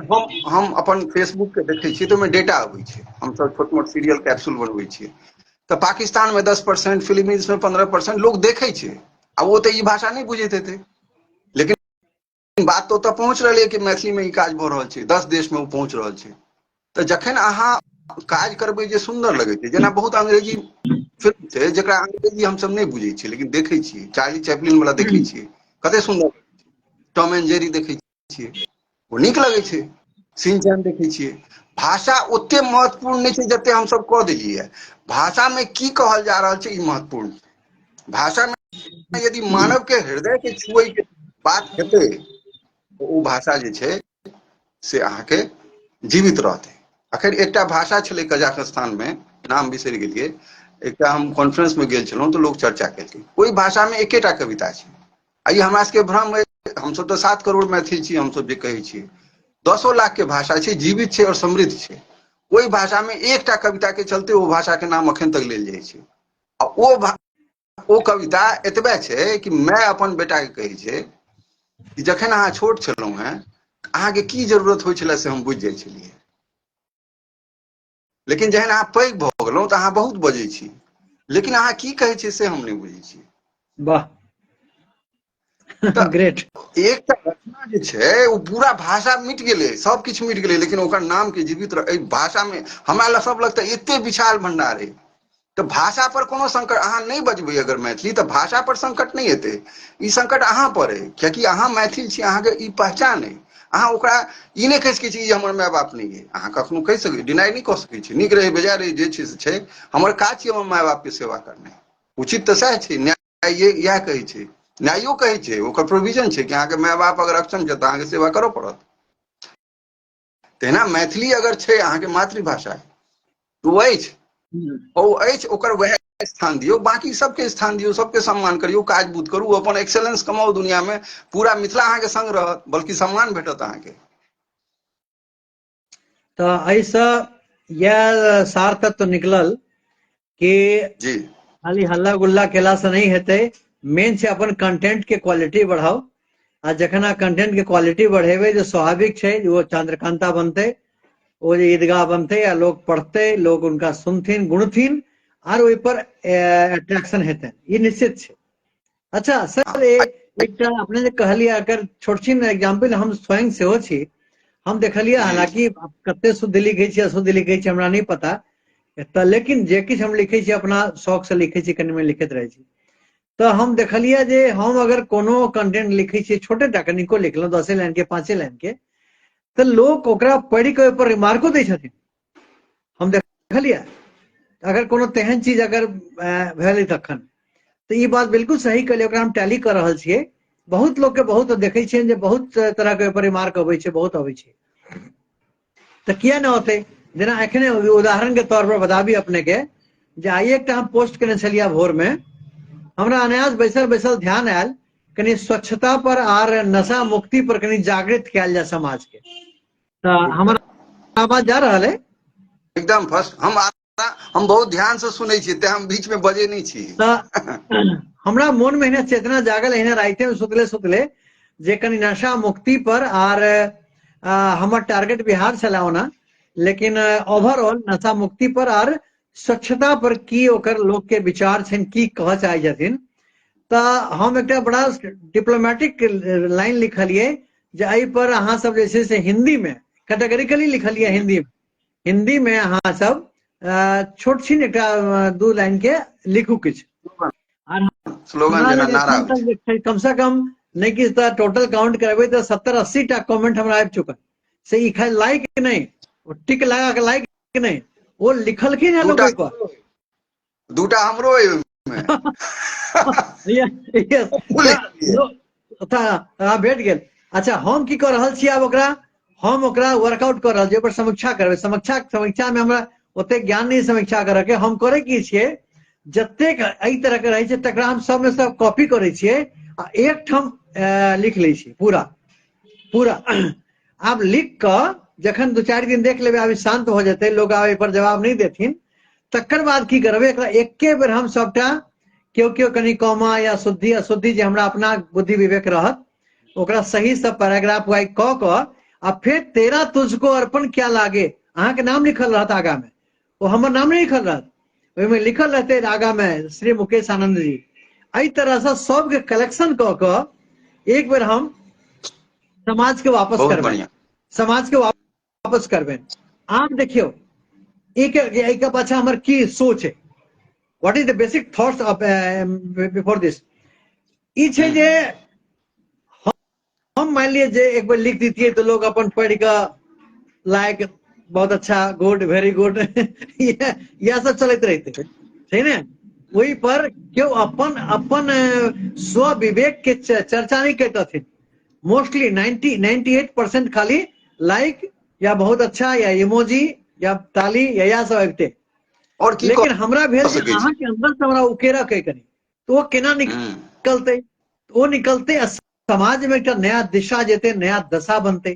हम अपन फेसबुक के देखै छियै तऽ ओहिमे डेटा अबै छै, हमसब छोट मोट सीरियल कैप्सूल बनबै छियै, तऽ पाकिस्तान में 10%, फिलीपींस में 15% लोग देखै छै। आ ओ तऽ ई भाषा नहीं बुझैत हेतै, लेकिन बात तो ओतऽ पहुँच रहलै कि मैथिली में ई काज भऽ रहल छै, 10 देश में ओ पहुँच रहल छै। तऽ जखन अहाँ काज करबै जे सुन्दर लगै छै, जेना बहुत अंग्रेजी फिल्म छै जकरा अंग्रेजी हम सब नहीं बुझे छी, लेकिन देखे छी, चार्ली चैपलिन वाला देखे छी, कते सुंदर, टॉम एंड जेरी देखे छियै, वो नीक लगे छै, सिंचैन देखे छियै। भाषा ओते महत्वपूर्ण नहीं छै जते हम सब कह देलियै। भाषा में की कहल जा रहल छै ई महत्वपूर्ण छै। भाषा में यदि मानव के हृदय के छुए के बात हेतै तो ओ भाषा जे छै से अहाँके जीवित रहतै। अखन एकटा भाषा छलै कजाकिस्तान में, नाम बिसरि गेलियै, एकटा हम कॉन्फ्रेंस में गेल छलहुँ तऽ लोक चर्चा केलकै, ओहि भाषा में एकेटा कविता छै। आ ई हमरा सबके भ्रम अइ, हमसब तऽ 7 करोड़ मैथिल छी, हमसब जे कहै छियै 10 लाख के भाषा छै, जीवित छै और समृद्ध छै। ओहि भाषा में एकटा कविता के चलते ओ भाषा के नाम अखन तक लेल जाइ छै। आ ओ कविता एतबे छै कि माय अपन बेटा के कहै छै कि जखन अहाँ छोट छलहुँ हेँ अहाँके की जरूरत होइ छलै से हम बुझि जाइ छलियै, लेकिन जहन अहाँ पैघ भऽ गेलहुँ तऽ अहाँ बहुत बजै छी, लेकिन अहाँ की कहै छियै से हम नहि बुझै छी। वाह, ग्रेट। तऽ एकटा रचना जे छै ओ पूरा भाषा मिट गेलै, सब किछु मिट गेलै, लेकिन ओकर नाम के जीवित एहि भाषा में हमरा लग सब लगता एते विशाल भंडार अइ। तऽ भाषा पर कोनो संकट, अहाँ नहीं बजबै अगर मैथिली तऽ भाषा पर संकट नहीं एतै, ई संकट अहाँ पर अइ, कियाकि अहाँ मैथिल छी, अहाँके ई पहचान अइ। अहाँ ओकरा ई नहीं कहि सकै छी जे हमर माय बाप नहीं अइ, अहाँ कखनो कहि सकै, डिनाइ नहीं कऽ सकै छी, नीक रहै बेजाय रहै जे छै से छै, हमर काज छी हमर माय बाप के सेवा करनाइ, उचित तऽ सएह छै, न्याय इएह कहै छै, न्यायो कहै छै, ओकर प्रोविजन छै कि अहाँके माय बाप अगर अक्षम छै तऽ अहाँके सेवा करऽ पड़त। तहिना मैथिली अगर छै अहाँके मातृभाषा तऽ ओ अछि, ओ अछि, ओकर वएह स्थान दियौ, बाकी सबके स्थान दियौ, सबके सम्मान करियौ, काज बूत करू, अपन एक्सेलेंस कमाउ दुनिया में, पूरा मिथिला अहाँके संग रहत, बल्कि सम्मान भेटत अहाँके। तऽ एहिसँ यह सार तत्व निकलल कि जी खाली हल्ला गुल्ला केला से नहीं हेतै, मेन छै अपन कंटेंट के क्वालिटी बढ़ाओ। आ जखन अहाँ कंटेंट के क्वालिटी बढ़ेबै जो स्वाभाविक छै वो चंद्रकांता बनतै, वो जे ईदगाह बनतै आ लोग पढ़तै, लोग उनका सुनथिन गुणथिन आर ओहि पर अट्रैक्शन हेतै, ये निश्चित छै। अच्छा सर, एकटा अपने जे कहलियै अगर छोट छिन एग्जाम्पल, हम स्वयं सेहो छी, हम देखलियै जी हालांकि कते शुद्ध लिखै छी अशुद्ध लिखै छी हमरा नहीं पता, तऽ लेकिन जे किछु हम लिखै छी अपना शौक से लिखै छी, कनि मनि लिखैत रहै छी। तऽ हम देखलियै जे हम अगर कोनो कंटेंट लिखै छियै, छोटे टा कनिको लिखलहुँ 10 लाइन के 5 लाइन के, तऽ लोग ओकरा पढ़ि कऽ ओहिपर रिमार्को दै छथिन, हम देखलियै। अगर कोनो तेहन चीज अगर भेलै तखन तऽ ई बात बिल्कुल सही कहलियै, ओकरा हम टैली कऽ रहल छियै। बहुत लोग के बहुत देखै छियनि जे बहुत तरह के ओहिपर रिमार्क अबै छै, बहुत अबै छै, तऽ किया नहि होतै। जेना एखने उदाहरण के तौर पर बताबी अपने के, जे आइये एकटा हम पोस्ट केने छलियै भोर में, हमरा अनायास बैसल बैसल ध्यान आयल कनी स्वच्छता पर आर नशा मुक्ति पर कनी जागृत कयल जाय समाज के। तऽ हमर आवाज जा रहल है? एकदम फर्स्ट, हम बहुत ध्यान से सुनै छियै तें हम बीच में बजै नहीं छी। तऽ हमरा मोन में एहने चेतना जागल, एहने राइते में सुतले सुतले, जे कनी नशा मुक्ति पर आर हमर टारगेट बिहार छले ओना, लेकिन ओवरऑल नशा मुक्ति पर आर स्वच्छता पर की ओकर लोक के विचार छनि, की कहऽ चाहै छथिन। तऽ हम एकटा बड़ा डिप्लोमेटिक लाइन लिखलियै जे एहि पर अहाँ सब जे छै से हिंदी में कैटेगरिकली लिखलियै, हिंदी में अहाँ सब छोट छिन एकटा 2 लाइन के लिखू किछु। आर स्लोगन हमरा जेना लग नारा एखन होइ तक जे छै कम से कम नहीं किछु तऽ टोटल काउंट करबै तऽ 70-80 टा कमेंट हमरा आबि चुकल, से ई खाली लाइक नहीं, टिक लगा के लाइक नहीं, वो लिखलखिन है लोग ओहि पर। दूटा हमरो अइ ओहिमे भेट गेल। अच्छा हम की कऽ रहल छी आब ओकरा, हम ओकरा वर्कआउट कर रहल छियै, ओकर समीक्षा करबै, समीक्षा में हमरा ओते ज्ञान नहीं समीक्षा करऽ के, हम करै की छियै जतेक एहि तरह के रहै छै तकरा हम सब में सब कॉपी करै छियै आ एकठाम लिख लै छियै पूरा पूरा। आब लिख कऽ जखन 2-4 दिन देख लेबै आब शान्त हो जेतै, लोग आब एहि पर जवाब नहीं देथिन, तकर बाद की करबै एकरा एके बेर हम सबटा, केओ कनि कौमा या शुद्धि अशुद्धि जे हमरा अपना बुद्धि विवेक रहत ओकरा सही से पैराग्राफ वाइज कऽ कऽ आ फिर तेरा तुझको अर्पण क्या लागे, अहाँ के नाम लिखल रहत आगा में, ओ हमर नाम नहीं लिखल रहत, ओहिमे लिखल रहतै आगा में श्री मुकेश आनंद जी। एहि तरह से सबके कलेक्शन कऽ कऽ एक बेर हम समाज के वापस बहुत करबनि, बढ़िया समाज के वापस करबनि। आब देखियौ एक पाछा हमर की सोच है, what is the basic thoughts of before दिस ई छै जे हम मान लिए जे एक बार लिख दीजिए तो लोग अपन पढ़ के लाइक बहुत अच्छा गुड वेरी गुड यह सब चलते रहते ठीक ना वही पर क्यों अपन अपन स्व विवेक के चर्चा नहीं करते थे मोस्टली 98% खाली लाइक या बहुत अच्छा या इमोजी या ताली या सब आबते और की लेकिन हमरा भेल जे सकै अहाँ छी के अंदर से हमरा उकेरा के करी तो वो केना निकलते वो निकलते समाज में एक नया दिशा जेते नया दशा बनते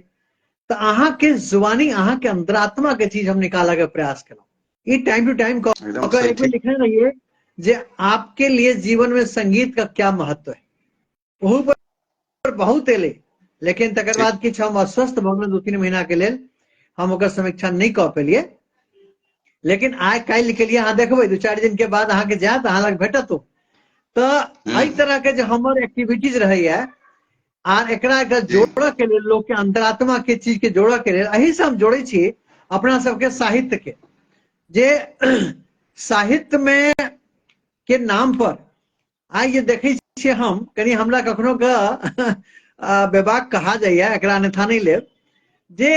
तो अहाँ के जुबानी अहाँ के अंतरात्मा के चीज हम निकाला के प्रयास करो ये टाइम टू टाइम एकदम सही एक बार लिखने रहिए जे आपके लिए जीवन में संगीत का क्या महत्व है वहू पर बहुत एले लेकिन तकर बाद किछ हम अस्वस्थ भ गेल 2-3 महीना के लेल हम ओकर समीक्षा नहीं कऽ पेलिए लेकिन आइ काल्हि के लिए अहाँ देखबै 2-4 दिन के बाद अहाँ के जायत अहाँ लग भेटत तो एहि तरह के जो हमर एक्टिविटीज रहैया आर एकरा जोड़ऽ के लेल लोग के अंतरात्मा के चीज के जोड़ऽ के लेल एही से हम जोड़े छी अपना सबके साहित्य के जे साहित्य में के नाम पर आइ जे देखे छियै हम कनी हमरा कखनो के बेबाक कहा जाइए एकरा अन्यथा नहीं लेब जे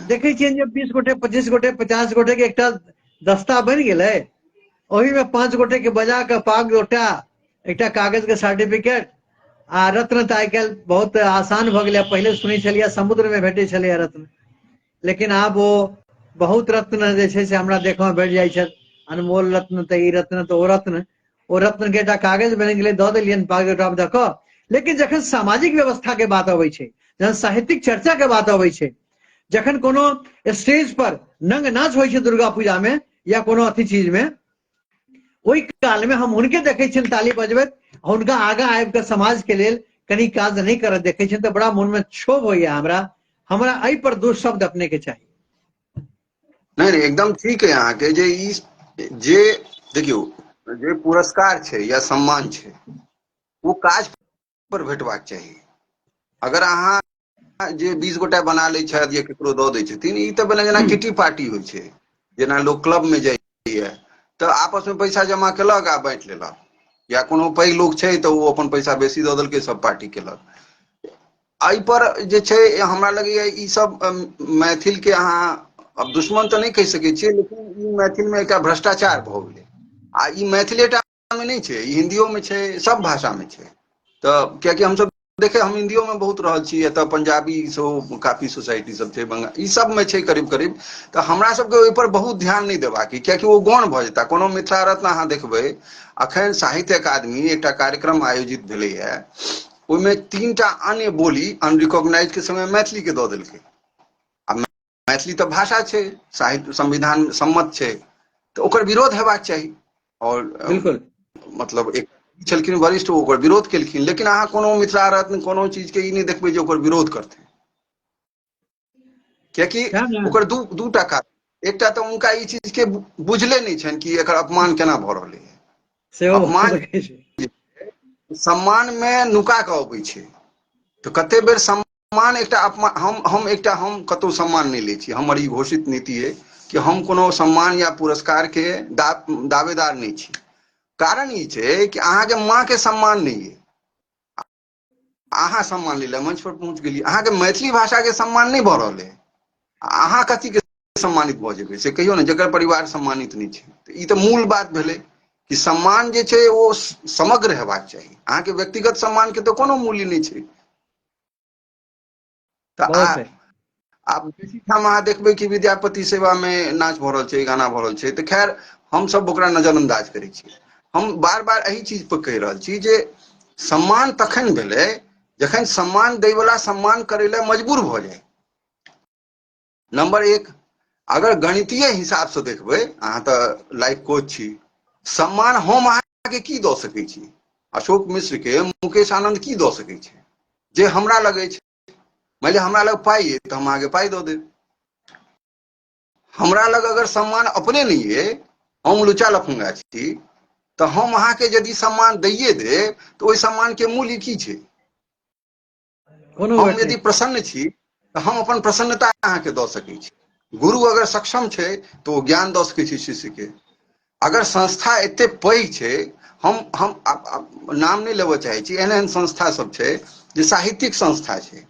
देखे छियै जे 20 गोटे 25 गोटे 50 गोटे के एकटा दस्ता बन गेलै ओही में 5 गोटे के बजा के पाग गोटा एकटा कागज के सर्टिफिकेट आ रत्न तऽ आइ काल्हि बहुत आसान भऽ गेलै पहिले सुनै छलियै समुद्र में भेटै छलैया रत्न लेकिन आब वो बहुत रत्न जे छै से हमरा देखऽ में भेट जाइ छथि अनमोल रत्न तऽ ई रत्न तऽ ओ रत्न के एकटा कागज बनि गेलै दऽ देलियनि पाग दऽ कऽ लेकिन जखन सामाजिक व्यवस्था के बात अबै छै जखन साहित्यिक चर्चा के बात अबै छै जखन कोनो स्टेज पर नंग नाच होइ छै दुर्गा पूजा में या कोनो अथी चीज में ओहि काल में हम हुनके देखै छियनि ताली बजबैत हुनका आगा आबि कऽ समाज के लेल कनी काज नहीं करत देखै छियनि तऽ बड़ा मन में क्षोभ होइया हमरा एहि पर दो शब्द अपने के चाहिए नहीं एकदम ठीक है अहाँ के जे देखियो जे पुरस्कार छै या सम्मान छै वो काज पर भेटबाक चाहिए अगर अहाँ जे 20 गोटा बना लै छथि या केकरो दऽ दै छथिन ई तऽ जेना किटी पार्टी होइ छै जेना लोग क्लब में जाइए तऽ आपस में पैसा जमा केलक आ बांटि लेलक या कोनो पैघ लोग छै तऽ ओ अपन पैसा बेसी दऽ देलकै सब पार्टी केलक एहि पर जे छै हमरा लगैया ई सब मैथिल के अहाँ अब दुश्मन तऽ नहीं कहि सकै छियै लेकिन ई मैथिल में एकटा भ्रष्टाचार भऽ गेलै आ ई मैथिलेटा में नहीं छै ई हिंदियो में छै सब भाषा में छै तऽ कियाकि हमसब देखे हम हिंदियो में बहुत रहल छी एतऽ पंजाबी सेहो काफी सोसाइटी सब छै बंगाली ई सब में छै करीब करीब तऽ हमरा सबके ओहि पर बहुत ध्यान नहीं देबाक कियाकि ओ गौण भऽ जेता कोनो मिथिला रत्न अहाँ देखबै अखन साहित्य अकादमी एकटा कार्यक्रम आयोजित भेलैया ओहिमे 3टा अन्य बोली अनरिकॉग्नाइज के समय मैथिली के दऽ देलकै आ मैथिली तऽ भाषा छै साहित्य संविधान सम्मत छै तऽ ओकर विरोध हेबाक चाही और बिल्कुल मतलब एक छलखिन वरिष्ठ ओकर विरोध केलखिन लेकिन अहाँ कोनो मिथिला रत्न कोनो चीज के ई नहीं देखबै जे ओकर विरोध करथिन कियाकि ओकर दूटा कारण एकटा तऽ उनका ई चीज के बुझले नहीं छनि कि एकर अपमान केना भऽ रहलै है अपमान सम्मान में नुका कऽ अबै छै तऽ कते बेर सम्मान एकटा अपमान हम कतौ सम्मान नहीं लै छी हमर ई घोषित नीति है कि हम कोनो सम्मान या पुरस्कार के दावेदार नहीं छी कारण ई छै कि अहाँ के माँ के सम्मान नहीं है अहाँ सम्मान लै मंच पर पहुंच गेलियै अहाँ के मैथिली भाषा के सम्मान नहीं भऽ रहल है अहाँ कथी के सम्मानित भऽ जेबै से कहियो ने जकर परिवार सम्मानित नहीं छै तऽ ई तऽ मूल बात भेलै कि सम्मान जे छै ओ समग्र हेबाक चाही अहाँ के व्यक्तिगत सम्मान के तऽ कोनो मूल्य नहीं छै तऽ आब बेसी ठाम अहाँ देखबै कि विद्यापति सेवा में नाच भऽ रहल छै गाना भऽ रहल छै तऽ खैर हमसब ओकरा नजरअंदाज करै छी हम बार बार एही चीज पर कहि रहल छी जे सम्मान तखन भेलै जखन सम्मान दै वाला सम्मान करै लए मजबूर भऽ जाय नंबर 1 अगर गणितीय हिसाब से देखबै अहाँ तऽ लाइफ कोच छी सम्मान हम अहाँ के की दऽ सकै छी अशोक मिश्र के मुकेश आनंद की दऽ सकै छै जे हमरा लगे छै मानि लिअ हमरा लग पाइ अइ तऽ हम अहाँके पाइ दऽ देब हमरा लग अगर सम्मान अपने नहीं है हम लुचा लफंगा छी तऽ हम अहाँके यदि सम्मान दैये देब तऽ ओहि सम्मान के मूल्य की छै हम यदि प्रसन्न छी तऽ हम अपन प्रसन्नता अहाँके दऽ सकै छी गुरु अगर सक्षम छै तऽ ओ ज्ञान दऽ सकै छै शिष्य के अगर संस्था एते पैघ छै, हम नाम नहीं लेबऽ चाहे छी, एहन एहन संस्था सब छै जे साहित्यिक संस्था छै,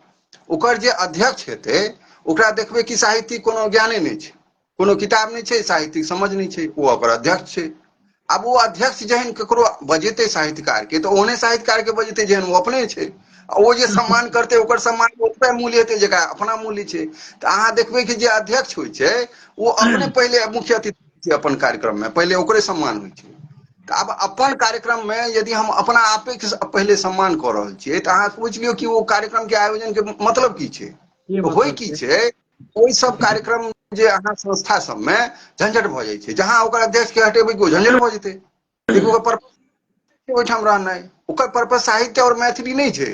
ओकर जे अध्यक्ष हेतै ओकरा देखबै कि साहित्यिक कोनो ज्ञाने नहीं छै, कोनो किताब नहीं छै, साहित्यिक समझ नहीं छै, वो ओकर अध्यक्ष छै। अब वो अध्यक्ष जहन ककरो बजेते साहित्यकार के, तो ओहने साहित्यकार के बजेते जहन वो अपने छै, वो जे सम्मान करते ओकर सम्मान ओतबे मूल्य हेतै जेकरा अपना मूल्य छै। तऽ अहाँ देखबै कि जे अध्यक्ष होइ छै वो अपने पहले मुख्य अतिथि छै अपन कार्यक्रम में, पहले ओकरे सम्मान होइ छै। तऽ आब अपन कार्यक्रम में यदि हम अपना आपे के पहले सम्मान कऽ रहल छियै, तऽ अहाँ सोचि लियौ कि वो कार्यक्रम के आयोजन के मतलब की छै। ये तऽ होइ मतलब की छै। छै, ओहि सब कार्यक्रम जे अहाँ संस्था सब में झंझट भऽ जाइ छै, जहाँ ओकर अध्यक्ष के हटेबै कि ओ झंझट भऽ जेतै, लेकिन ओकर पर्पस ओहिठाम रहनाइ, ओकर पर्पस साहित्य और मैथिली नहीं छै।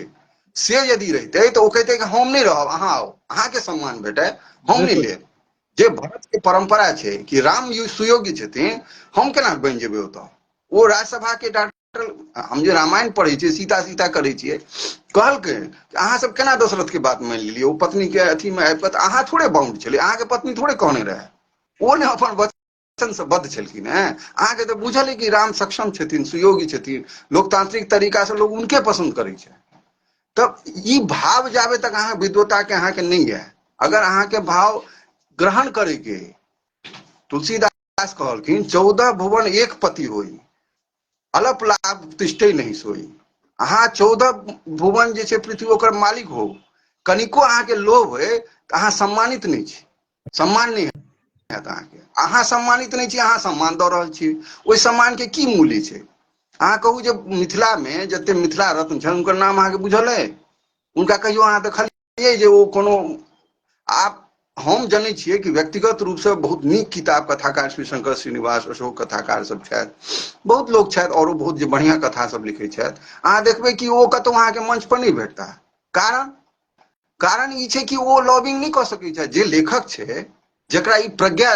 से यदि रहितै तऽ ओ कहतै कि हम नहीं रहब, अहाँ आउ, अहाँके सम्मान भेटै, हम नहीं बिल्कुल लेब। जे भारत के परंपरा छै कि राम सुयोग्य छथिन, हम केना बनि जेबै ओतऽ। ओ राज्यसभा के डॉक्टर, हम जे रामायण पढ़ै छियै, सीता सीता करै छियै, कहलकै अहाँ सब केना दशरथ के बात मानि लेलियै, ओ पत्नी के अथी में आबि कऽ, अहाँ थोड़े बाउंड छलै, अहाँके पत्नी थोड़े कहने रहे, ओ ने अपन वचन से बद्ध छलखिन हैं। अहाँके तऽ बुझल है कि राम सक्षम छथिन, सुयोग्य छथिन, लोकतांत्रिक तरीका से लोग उनके पसंद करै छै। तब ई भाव जाबे तक अहाँ विद्वता के अहाँ के नहीं है, अगर अहाँ के भाव ग्रहण करेके, तुलसीदास कहलखिन 14 भुवन एक पति होई, अलप लाभ तिष्ठे नहीं सोई। अहाँ 14 भुवन जे छै पृथ्वी ओकर मालिक हो, कनिको अहाँके लोभ है तऽ अहाँ सम्मानित नहीं छी, सम्मान नहीं हैत अहाँके, अहाँ सम्मानित नहीं छी, अहाँ सम्मान दऽ रहल छी, ओहि सम्मान के की मूल्य छै। अहाँ कहू जे मिथिला में जते मिथिला रत्न छनि हुनकर नाम अहाँके बुझल अइ, हुनका कहियो अहाँ देखलियै जे ओ कोनो, आप हम जनै छियै कि व्यक्तिगत रूप से बहुत नीक किताब कथाकार श्री शंकर श्रीनिवास, अशोक कथाकार सब छथि, बहुत लोग छथि, और बहुत जे बढ़िया कथा सब लिखै छथि, अहाँ देखबै कि ओ कतौ अहाँके मंच पर नहीं भेटता। कारण कारण ई छै कि ओ लॉबिंग नहीं कऽ सकै छै। जे लेखक छै, जकरा ई प्रज्ञा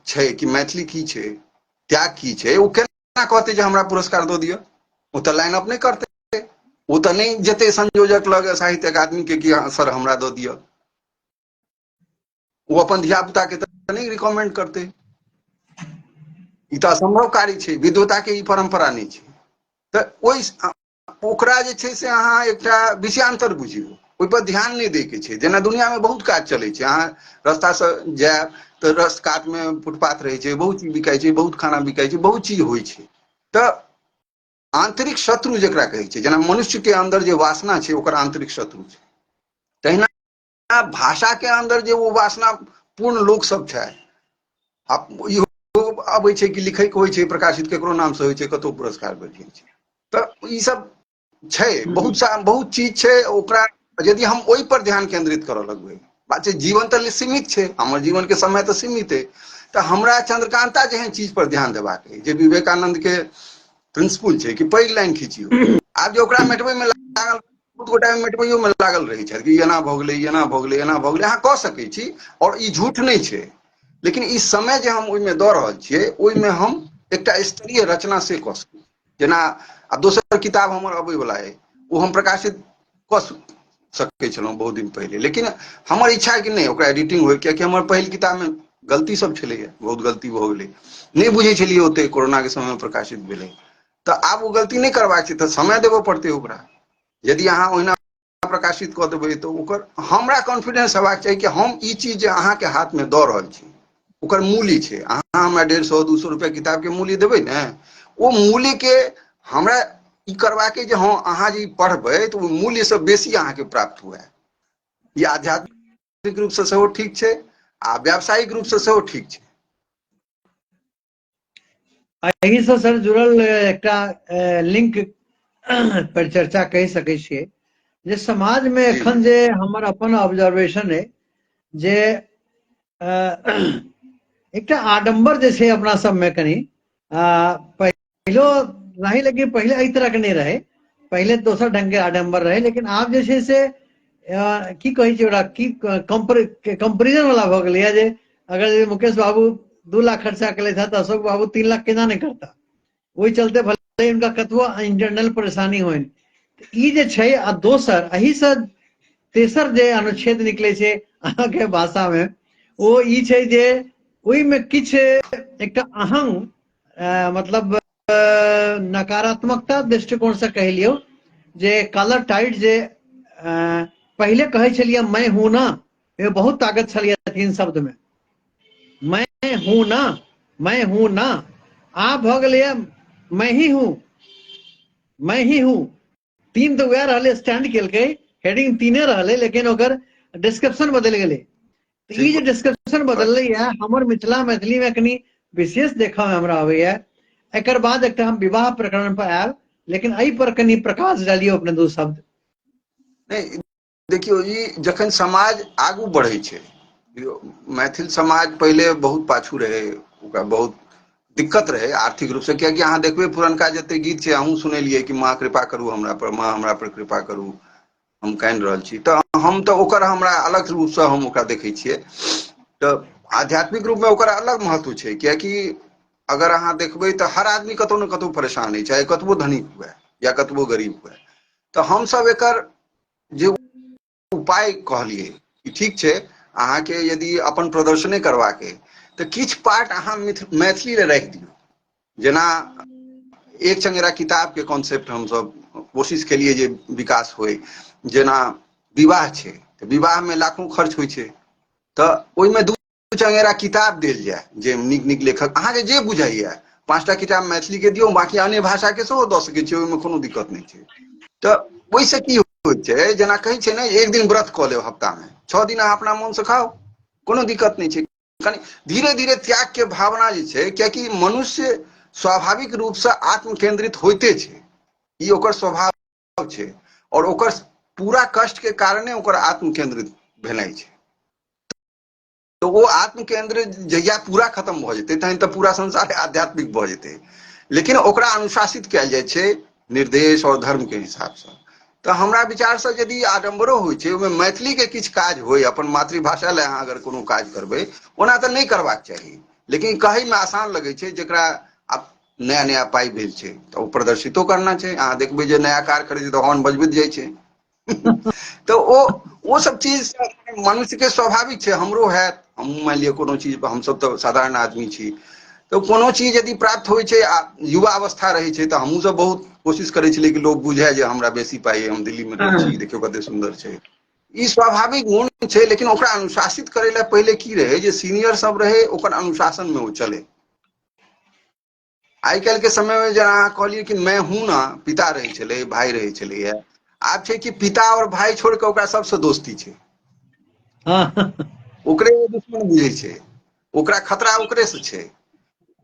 छै कि मैथिली की छै, त्याग की छै, ओ केना कहतै जे हमरा पुरस्कार दऽ दिअ, ओ तऽ लाइन अप नहीं करतै, ओ तऽ नहीं जेतै संयोजक लग साहित्य अकादमी के कि सर हमरा दऽ दिअ, वो अपन धिया पुता के तऽ नहीं रिकमेंड करते। ई तऽ असंभव कार्य छै, विद्वता के ई परंपरा नहीं छै। तऽ ओहि ओकरा जे छै से अहाँ एकटा विषयांतर बुझियौ, ओहि पर ध्यान नहीं दै के छै। जेना दुनिया में बहुत काज चलै छै, अहाँ रास्ता से जायब तऽ रस कात में फुटपाथ रहै छै, बहुत चीज बिकाई छै, बहुत खाना बिकाई छै, बहुत चीज होइ छै। तऽ आंतरिक शत्रु जेकरा कहै छै, जेना मनुष्य के अंदर जे वासना छै ओकर आंतरिक शत्रु छै, तहिना भाषा के अंदर जे वो वासना पूर्ण लोक सब छै, इहो अबै छै कि लिखै के होइ छै, प्रकाशित केकरो नाम से होइ छै, कतौ पुरस्कार भेट जाइ छै। तऽ ई सब छै, बहुत चीज छै, ओकरा यदि हम ओहि पर ध्यान केंद्रित करऽ लगबै, बात छै जीवन तऽ सीमित छै, हमर जीवन के समय तऽ सीमित है, तऽ हमरा चंद्रकांता जेहन चीज पर ध्यान देबाक है, जे विवेकानंद के प्रिंसिपल छै कि पैघ लाइन खिंचियौ। आब जे ओकरा मेटबै में लागल, बहुत गोटा मेटबैयो में लागल रहै छथि कि एना भऽ गेलै, एना भऽ गेलै, एना भऽ गेलै, अहाँ कऽ सकै छी, और ई झूठ नहीं छै। लेकिन ई समय जे हम ओहिमे दऽ रहल छियै, ओहिमे हम एकटा स्तरीय रचना से कऽ सकी। जेना आब दोसर किताब हमर अबै वला अइ, ओ हम प्रकाशित कऽ सकै छलहुँ बहुत दिन पहिले, लेकिन हमर इच्छा है कि नहीं ओकरा एडिटिंग होय, कियाकि हमर पहिल किताब में गलती सब छलैए, बहुत गलती भऽ गेलै, नहीं बुझै छलियै ओते, कोरोना के समय में प्रकाशित भेलै। तऽ आब ओ गलती नहीं करबाक छै, तऽ समय देबऽ पड़तै ओकरा। यदि अहाँ ओहिना प्रकाशित कऽ देबै तऽ ओकर, हमरा कॉन्फिडेंस हेबाक चाही कि हम ई चीज जे अहाँके हाथ में दऽ रहल छी ओकर मूल्य छै। अहाँ हमरा 150-200 रुपया किताब के मूल्य देबै ने, ओ मूल्य के हमरा ई करबाक जे हाँ अहाँ जे पढ़बै तऽ ओ मूल्य से बेसी अहाँके प्राप्त हुए। ई आध्यात्मिक रूप से सेहो ठीक छै, आ व्यावसायिक रूप से सेहो ठीक छै। एही से सर जुड़ल एकटा लिंक पर चर्चा कहि सकै छियै, जे समाज में जी एखन जे हमर अपन ऑब्जर्वेशन है, जे एकटा आडंबर जे छै अपना सब में कनी, पहिलो रही, लेकिन पहले एहि तरह के नहीं रहे, पहले दोसर ढंग के आडंबर रहे, लेकिन आब जे छै से की कहै छै ओकरा, की कंपेरिजन वाला भऽ गेलै, जे अगर मुकेश बाबू 2 लाख खर्चा केलथि है तऽ अशोक बाबू 3 लाख केना नहीं करता। वही चलते भले उनका कतबो इंटरनल परेशानी हो, ई जे छै। आ दोसर एही से तेसर जे अनुच्छेद निकले छै अहाँ के भाषा में, ओ ई छै जे ओहिमे किछु एकटा अहंग मतलब नकारात्मकता दृष्टिकोण से कह लियो जे कलर टाइट जे पहले कहे छलिए मैं हूं ना, ये बहुत ताकत छलिए तीन शब्द में, मैं हूं ना, मैं हूं ना, आप भ गए मैं ही हूं, मैं ही हूं। तीन तो वह रहे स्टैंड केलकै, हेडिंग तीने रहे, लेकिन ओकर डिस्क्रिप्शन बदल गए। तो ये ठीक जो डिस्क्रिप्शन बदल है हमर मिथिला मैथिली में कनी विशेष देखा में हमरा आबैया। एकर बाद एक हम विवाह प्रकरण पर आयल, लेकिन एहि पर कनी प्रकाश डालियो अपने दो शब्द। नहीं, देखियो ई जखन समाज आगू बढ़े छै, मैथिल समाज पहले बहुत पाछू रहे, ओकरा बहुत दिक्कत रहे आर्थिक रूप से, कियाकि अहाँ देखबे पुरनका जते गीत छै अहूँ सुनेलिए कि माँ कृपा करू हमरा पर, माँ हमरा पर कृपा करू, हम कानि रहल छी। तो हम तो ओकर हमरा अलग रूप से हम ओकरा देखै छियै। तो आध्यात्मिक रूप में ओकर अलग महत्व छै, कियाकि अगर अहाँ देखबै तो हर आदमी कतौ न कतौ परेशान है, चाहे कतबो धनिक हुए या कतबो गरीब हुए। तो हम सब एकर जे उपाय कहलिए कि ठीक छै, अहाँके यदि अपन प्रदर्शने करबाक अइ तऽ किछु पार्ट अहाँ मैथिली ले राखि दियौ। जेना एक चंगेरा किताब के कॉन्सेप्ट हम सब कोशिश केलिए जे विकास होय। जेना विवाह छै तऽ विवाह में लाखों खर्च होइ छै, तऽ ओहिमे दू चंगेरा किताब देल जाय जे नीक नीक लेखक अहाँके जे बुझाइया, 5टा किताब मैथिली के दियौ, बाकी अन्य भाषा के सेहो दऽ सकै छियै, ओहिमे कोनो दिक्कत नहि छै। तऽ ओहिसँ की होइ छै, जेना कहै छै ने एक दिन व्रत कऽ लेब हफ्ता में, 6 दिन अहाँ अपना मोन से खाओ, कोनो दिक्कत नहीं छै। कनी धीरे धीरे त्याग के भावना जे छै, कियाकि मनुष्य स्वाभाविक रूप से आत्म केंद्रित होइते छै, ई ओकर स्वभाव छै, और ओकर पूरा कष्ट के कारणे ओकर आत्म केंद्रित भेनाइ छै। तो वो आत्म केंद्र जहिया पूरा खत्म भ जेतै तहन तऽ पूरा संसार आध्यात्मिक भ जेतै। लेकिन ओकरा अनुशासित कयल जाइ छै निर्देश और धर्म के हिसाब से। तऽ हमरा विचार से यदि आडम्बरो होइ छै, ओहिमे मैथिली के किछु काज होय, अपन मातृभाषा ले अहाँ अगर कोनो काज करबै, ओना तऽ नहीं करबाक चाही, लेकिन कहै में आसान लगै छै, जेकरा आब नया नया पाइ भेल छै तऽ ओ प्रदर्शितो करना छै। अहाँ देखबै जे नया कार खरीद तऽ हॉर्न बजबैत जाइ छै। तो वो सब चीज मनुष्य के स्वाभाविक छै, हमरो हैत। हम मान लिअ कोनो चीज पर, हमसब तऽ साधारण आदमी छी, तो कोनो चीज यदि प्राप्त होइ छै आ युवा अवस्था रहै छै तऽ हमहूँ सब बहुत कोशिश करै छलियै कि लोग बुझे जे हमरा बेसी पाइ अइ, हम दिल्ली में रहै छी, देखियौ कते सुन्दर छै। ई स्वाभाविक गुण छै, लेकिन ओकरा अनुशासित करे ला पहले की रहे जे सीनियर सब रहे, ओकर अनुशासन में वो चले। आइ काल्हि के समय में जेना अहाँ कहलियै कि मैं हूं ना, पिता रहै छलै, भाई रहै छलैया, आब छै कि पिता और भाई छोड़ के ओकरा सबसे दोस्ती छै। हाँ ओकरे वो दुश्मन बुझै छै, ओकरा खतरा ओकरे से छै।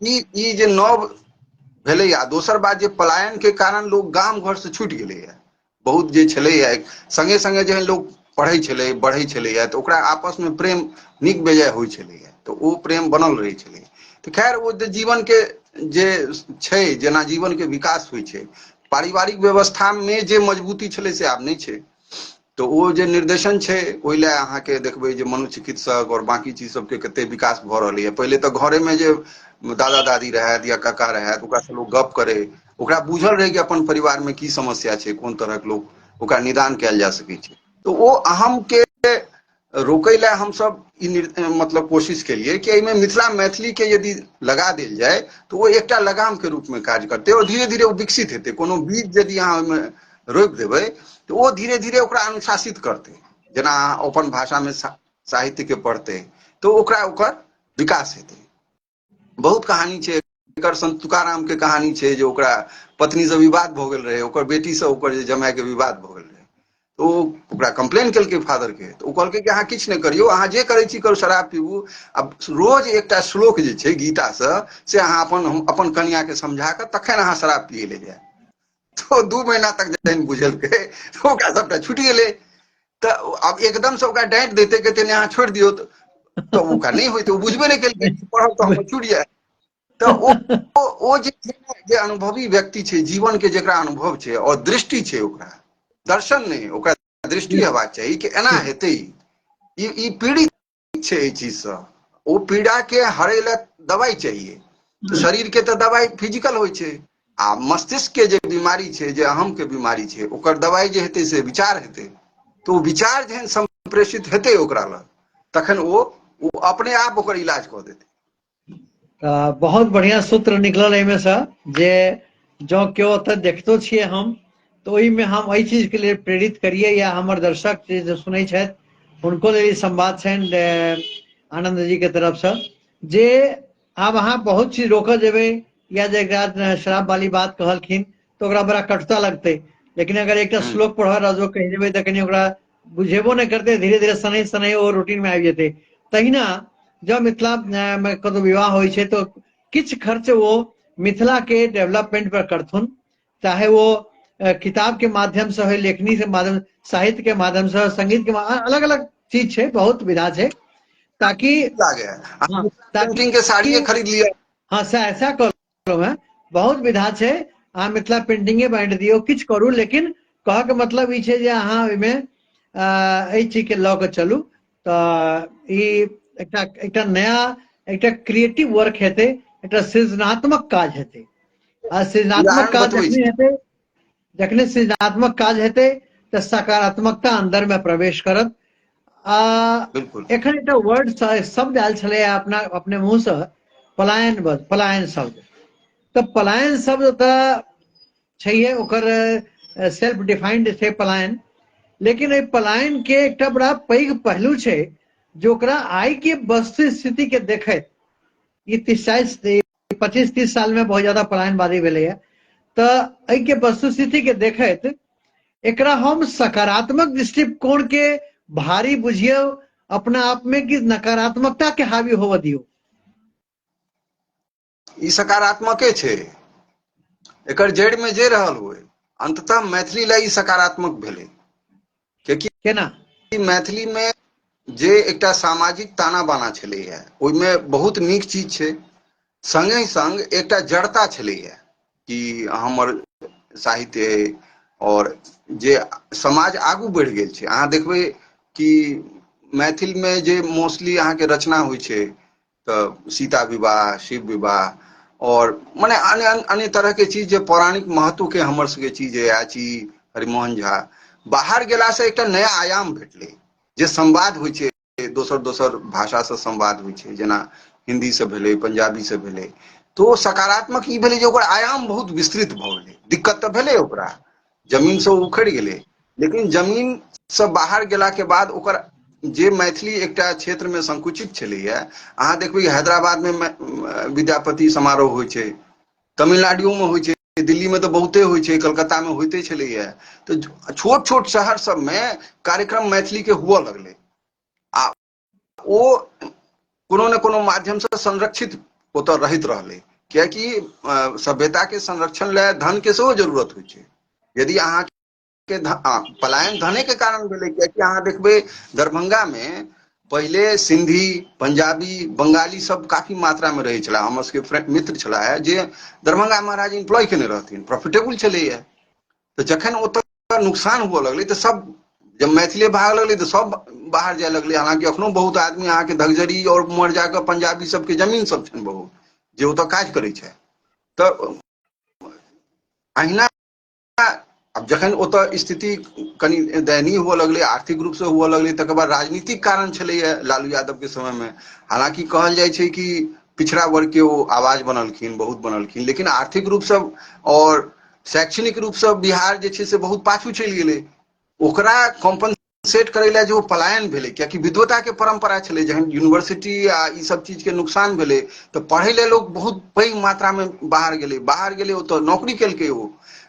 ई जे नव भेलैया। दोसर बात जे पलायन के कारण लोग गाम घर से छूटि गेलैया, बहुत जे छलैया, संगे संगे जेहन लोग पढ़ै छलै बढ़ै छलैया तऽ ओकरा आपस में प्रेम नीक बेजाय होइ छलैया, तऽ ओ प्रेम बनल रहै छलै। तऽ खैर ओ जे जीवन के जे छै, जेना जीवन के विकास होइ छै, पारिवारिक व्यवस्था में जे मजबूती छलै से आब नहि छै। तऽ ओ जे निर्देशन छै, ओहि लए अहाँके देखबै जे मनोचिकित्सक और बाकी चीज सबके कते विकास भऽ रहलै है। पहिले तऽ घरे में जे दादा दादी रहैथ या काका रहैथ, ओकरा से लोग गप करे, ओकरा बुझल रहे कि अपन परिवार में की समस्या छै, कोन तरह के लोग ओकरा निदान कयल जा सकै छै। तो ओ अहम के रोकै लए हमसब ई मतलब कोशिश केलिए कि एहिमे मिथिला मैथिली के यदि लगा देल जाय तऽ ओ एकटा लगाम के रूप में काज करतै, और धीरे धीरे ओ विकसित हेतै। कोनो बीज यदि अहाँ ओहिमे रोपि देबै तऽ ओ धीरे धीरे ओकरा अनुशासित करतै। जेना अहाँ अपन भाषा में साहित्य के पढ़तै तऽ ओकरा ओकर विकास हेतै। बहुत कहानी छै एकर, संत तुकाराम के कहानी छै जे ओकरा पत्नी से विवाद भऽ गेल रहै, ओकर बेटी से ओकर जे जमाय के विवाद भऽ गेल रहै, तो ओकरा कंप्लेन केलकै फादर के, तो ओ कहलकै कि अहाँ किछु नहि करियौ, अहाँ जे करै छी करू, शराब पीबू, अब रोज एकटा श्लोक जे छै गीता से अहाँ अपन कन्या के समझा कऽ तखन अहाँ शराब पियै ले जायब। तो 2 महीना तक जहन बुझेलकै तो ओकरा सबटा छुटि गेलै। तऽ अब एकदम से ओकरा डांटि देते कहते नहीं अहाँ छोड़ि दियौ, तो ओकरा नहीं होइत, ओ बुझबे नहीं केलकै पढ़ब तऽ हमर छुटि जाय। तऽ ओ जे अनुभवी व्यक्ति छै, जीवन के जेकरा अनुभव छै और दृष्टि छै, ओकरा दर्शन नहीं, ओकरा दृष्टि हेबाक चाही कि एना हेतै। ई पीड़ित छै एहि चीज से, ओ पीड़ा के हरै ले दवाई चाहिए। तऽ शरीर के तऽ दवाई फिजिकल होइ छै, आ मस्तिष्क के जे बीमारी छै, जे अहम के बीमारी छै, ओकर दवाई जे हेतै से विचार हेतै। तऽ ओ विचार जेहन संप्रेषित हेतै ओकरा लग, तखन ओ अपने आप ओकर इलाज कऽ देतै। बहुत बढ़िया सूत्र निकलल एहिमे से जे जँ केओ ओतऽ देखतो छियै हम तऽ ओहिमे हम एहि चीजके लेल प्रेरित करिए या हमर दर्शक जे सुनै छथि हुनको लेल ई संवाद छनि आनंद जी के तरफ से जे आब अहाँ बहुत चीज रोकऽ जेबै या जे एकरा शराब वाली बात कहलखिन तऽ ओकरा बड़ा कटुता लगतै, लेकिन अगर एकटा श्लोक पढ़ऽ राजो कहि देबै तऽ कनि ओकरा बुझेबो नहि करतै, धीरे धीरे सनैह सनैह ओ रूटीन में आबि जेतै। तहिना जब मिथिला में कतौ विवाह होइ छै तो किछु खर्च वो मिथिला के डेवलपमेंट पर करथुन, चाहे वो किताब के माध्यम से हो, लेखनी के माध्यम, साहित्य के माध्यम से, संगीत के अलग अलग चीज छै, बहुत विधा छै, ताकि लागे हाँ ताकि पेंटिंग के साड़िए खरीद लिया। हाँ ऐसा करो है, बहुत विधा छै, अहाँ मिथिला पेंटिंगे बांटि दियौ, किछु करू, लेकिन कहऽ के मतलब ई छै जे अहाँ ओहिमे एहि चीज के लऽ के चलू तऽ ई एकटा नया एकटा क्रिएटिव वर्क हेतै, एकटा सृजनात्मक काज हेतै। आ सृजनात्मक उदाहरण काज बतबै छी। जखने हेतै, जखने सृजनात्मक काज हेतै तऽ सकारात्मकता अन्दर में प्रवेश करत। बिल्कुल एखन एकटा वर्ड शब्द आयल छलै अपने मुँह से, पलायन शब्द, तऽ पलायन शब्द तऽ छैहे, ओकर सेल्फ डिफाइंड छै पलायन, लेकिन एहि पलायन के एकटा बड़ा पैघ पहलू छै जे ओकरा आइ के वस्तु स्थिति के देखैत, ई 25-30 साल में बहुत ज्यादा पलायनवादी भेलैया, तऽ एहि के वस्तुस्थिति के देखैत एकरा हम सकारात्मक दृष्टिकोण के भारी बुझियौ अपना आप में कि नकारात्मकता के हावी होवऽ दियौ। ई सकारात्मके छै, एकर जड़ में जे रहल हुए अंततः मैथिली ला ई सकारात्मक भेलै, केना? मैथिली में जे एकटा सामाजिक ताना बाना छलैया ओहिमे बहुत नीक चीज छै, संगे संग एकटा जड़ता छलैया कि हमर साहित्य अइ, और जे समाज आगू बढ़ि गेल छै। अहाँ देखबै कि मैथिल में जे मोस्टली अहाँके रचना होइ छै तऽ सीता विवाह, शिव विवाह, और मने अन्य अन्य तरह के चीज जे पौराणिक महत्व के हमर सबके चीज है, आची हरिमोहन झा, बाहर गेला से एकटा नया आयाम भेटलै, जे संवाद होइ छै, दोसर दोसर भाषा से संवाद होइ छै, जेना हिन्दी से भेलै, पंजाबी से भेलै, तो सकारात्मक ई भेलै जे ओकर आयाम बहुत विस्तृत भऽ गेलै। दिक्कत तऽ भेलै ओकरा, जमीन से उखड़ि गेलै, लेकिन जमीन से बाहर गेला के बाद ओकर जे मैथिली एकटा क्षेत्र में संकुचित छलैया, अहाँ देखबै हैदराबाद में विद्यापति समारोह होइ छै, तमिलनाडुओ में होइ छै, दिल्ली में तऽ बहुते होइ छै, कलकत्ता में होइते छलैया, तऽ छोट छोट शहर सबमें कार्यक्रम मैथिली के हुअ लगलै, आ ओ कोनो ने कोनो माध्यम से संरक्षित ओतऽ रहैत रहलै, कियाकि सभ्यता के संरक्षण ले धन के सेहो जरूरत होइ छै। यदि अहाँ के पलायन धने के कारण भेलै, कियाकि अहाँ देखबै दरभंगा में पहिले सिंधी, पंजाबी, बंगाली सब काफी मात्रा में रहै छले, हमर सबके मित्र छलाह जे दरभंगा महाराज इम्प्लॉय केने रहथिन, प्रॉफिटेबल छलैया, तऽ जखन ओतऽ नुकसान हुअ लगलै तऽ सब, जब मैथिली भाग लगलै तऽ सब बाहर जाय लगलै, हालांकि अखनो बहुत आदमी अहाँके धगजरी और उम्हर जाकऽ पंजाबी सबके जमीन सब छनि बहुत, जे ओतऽ काज करै छै। तऽ अहिना आब जखन ओतऽ स्थिति कनि दयनीय हुअ लगलै, आर्थिक रूप से हुअ लगलै, तकर बाद राजनीतिक कारण छलैया लालू यादव के समय में, हालांकि कहल जाइ छै कि पिछड़ा वर्ग के ओ आवाज बनलखिन, बहुत बनलखिन, लेकिन आर्थिक रूप से और शैक्षणिक रूप से बिहार जे छै से बहुत पाछू चलि गेलै। ओकरा कॉम्पनसेट करै लए जे ओ पलायन भेलै, कियाकि विद्वता के परंपरा छलै, जहन यूनिवर्सिटी आ ई सब चीज के नुकसान भेलै तऽ पढ़ै ले लोक बहुत पैघ मात्रा में बाहर गेलै, ओतऽ नौकरी केलकै, ओ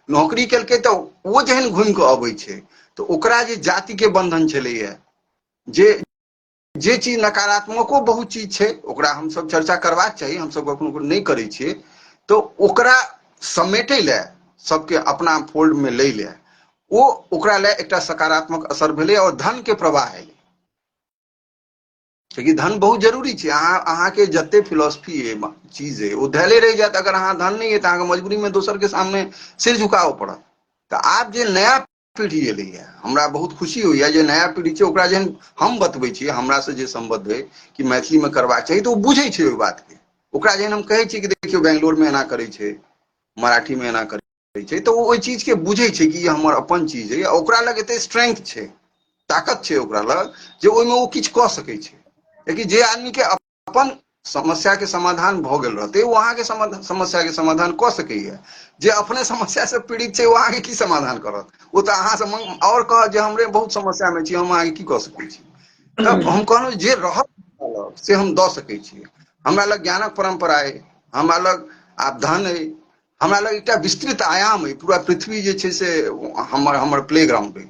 नौकरी केलकै तऽ ओ जहन घुमि कऽ अबै छै तऽ ओकरा जे जाति के बंधन छलैया, जे चीज नकारात्मको बहुत चीज छै, ओकरा हमसब चर्चा करबाक चाही, हमसब कखनो नहि करै छियै, तऽ ओकरा समेटै लए, सबके अपना फोल्ड में लै लए, ओ ओकरा लए एकटा सकारात्मक असर भेलै, और धन के प्रवाह एलै, कियाकि धन बहुत जरूरी छै। अहाँके जते फिलोसफी अइ, चीज अइ, ओ धैले रहि जायत अगर अहाँ धन नहि अइ तऽ अहाँके मजबूरी में दोसर के सामने सिर झुकाबऽ पड़त। तऽ आब जे नया पीढ़ी एलैया, हमरा बहुत खुशी होइया जे नया पीढ़ी छै, ओकरा जहन हम बतबै छियै, हमरा से जे सम्बद्ध अइ कि मैथिली में करबाक चाही, तऽ ओ बुझै छै ओहि बात के। ओकरा जहन हम कहै छियै कि देखियौ बेंगलोर में एना करै छै, मराठी में एना करै छै, तऽ ओ ओहि चीज के बुझै छै कि ई हमर अपन चीज अइ, ओकरा लग एते स्ट्रेंथ छै, ताकत छै ओकरा लग, जे ओहिमे ओ किछु कऽ सकै छै। कियाकि जे आदमी के अपन समस्या के समाधान भ गेल रहते वहां के समस्या के समाधान क सकैया। जे अपने समस्या से पीड़ित छै वहां के की समाधान करत? वो तो अहाँ से और कह जे हमरे बहुत समस्या में छी, हम अहाँ की क सकै छी? तब हम कहलहुँ जे रहत से हम द सकै छी। हमरा लग ज्ञानक परंपरा अइ, हमरा लग आब धन अइ, हमरा लग एकटा विस्तृत आयाम अइ, पूरा पृथ्वी जे छै से हमर प्ले ग्राउंड अइ।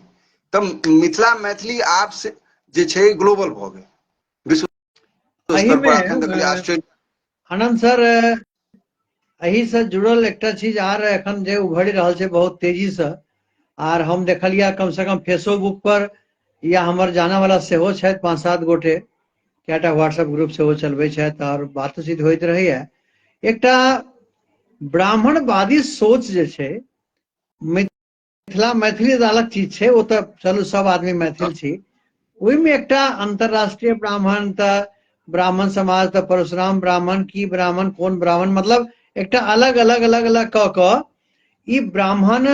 तब मिथिला मैथिली आब से जे छै ग्लोबल भ गेल, विश्व एही स्तर पर अखन देखलिए में ऑस्ट्रेलिया। आनंद सर एही से जुड़ल एकटा चीज आर एखन जे उभरि रहल छै बहुत तेजी से, आर हम देखलिए कम से कम फेसबुक पर या हमर जाना वाला सेहो छथि 5-7 गोटे, कएटा व्हाट्सएप ग्रुप सेहो चलबै छथि और बातचीत होइत रहैया। एकटा ब्राह्मणवादी सोच जे छै, मिथिला मैथिली तऽ अलग चीज छै, वो तऽ चलू सब आदमी मैथिल छी, ओहिमे एकटा अंतरराष्ट्रीय ब्राह्मण तऽ ब्राह्मण समाज तऽ परशुराम ब्राह्मण की ब्राह्मण कोन ब्राह्मण, मतलब एकटा अलग अलग अलग अलग क ई ब्राह्मण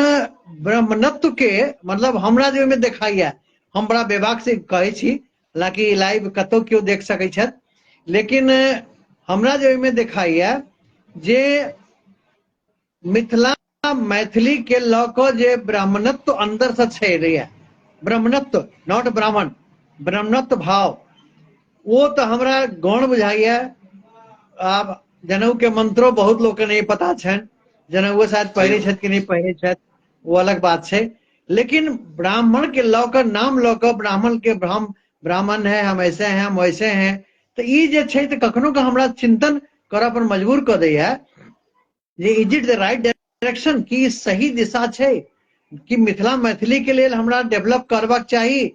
ब्राह्मणत्व के मतलब हमरा जे ओहिमे देखाइया, हम बड़ा बेबाक से कहै छी, हालांकि लाइव कतौ केओ देख सकै छथि, लेकिन हमरा जे ओहिमे देखाइया जे मिथिला मैथिली के लऽ कऽ जे ब्राह्मणत्व अंदर से छै रहैया, ब्राह्मणत्व नॉट ब्राह्मण, ब्राह्मणत्व भाव, वो तो हमरा गौण बुझाइया। आब जनेऊ के मंत्रो बहुत लोग के नहीं पता छनि, जनेऊ शायद सही पहिरे छथि कि नहीं पहिरे छथि, वो अलग बात छै, लेकिन ब्राह्मण के लऽ कऽ नाम लऽ कऽ ब्राह्मण के ब्राह्मण है, हम ऐसे हैं, हम वैसे हैं, तऽ ई जे छै तऽ कखनो के हमरा चिंतन करऽ पर मजबूर कऽ दैया जे is it the right direction, की सही दिशा छै, कि मिथिला मैथिली के लेल हमरा डेवलप करबाक चाही,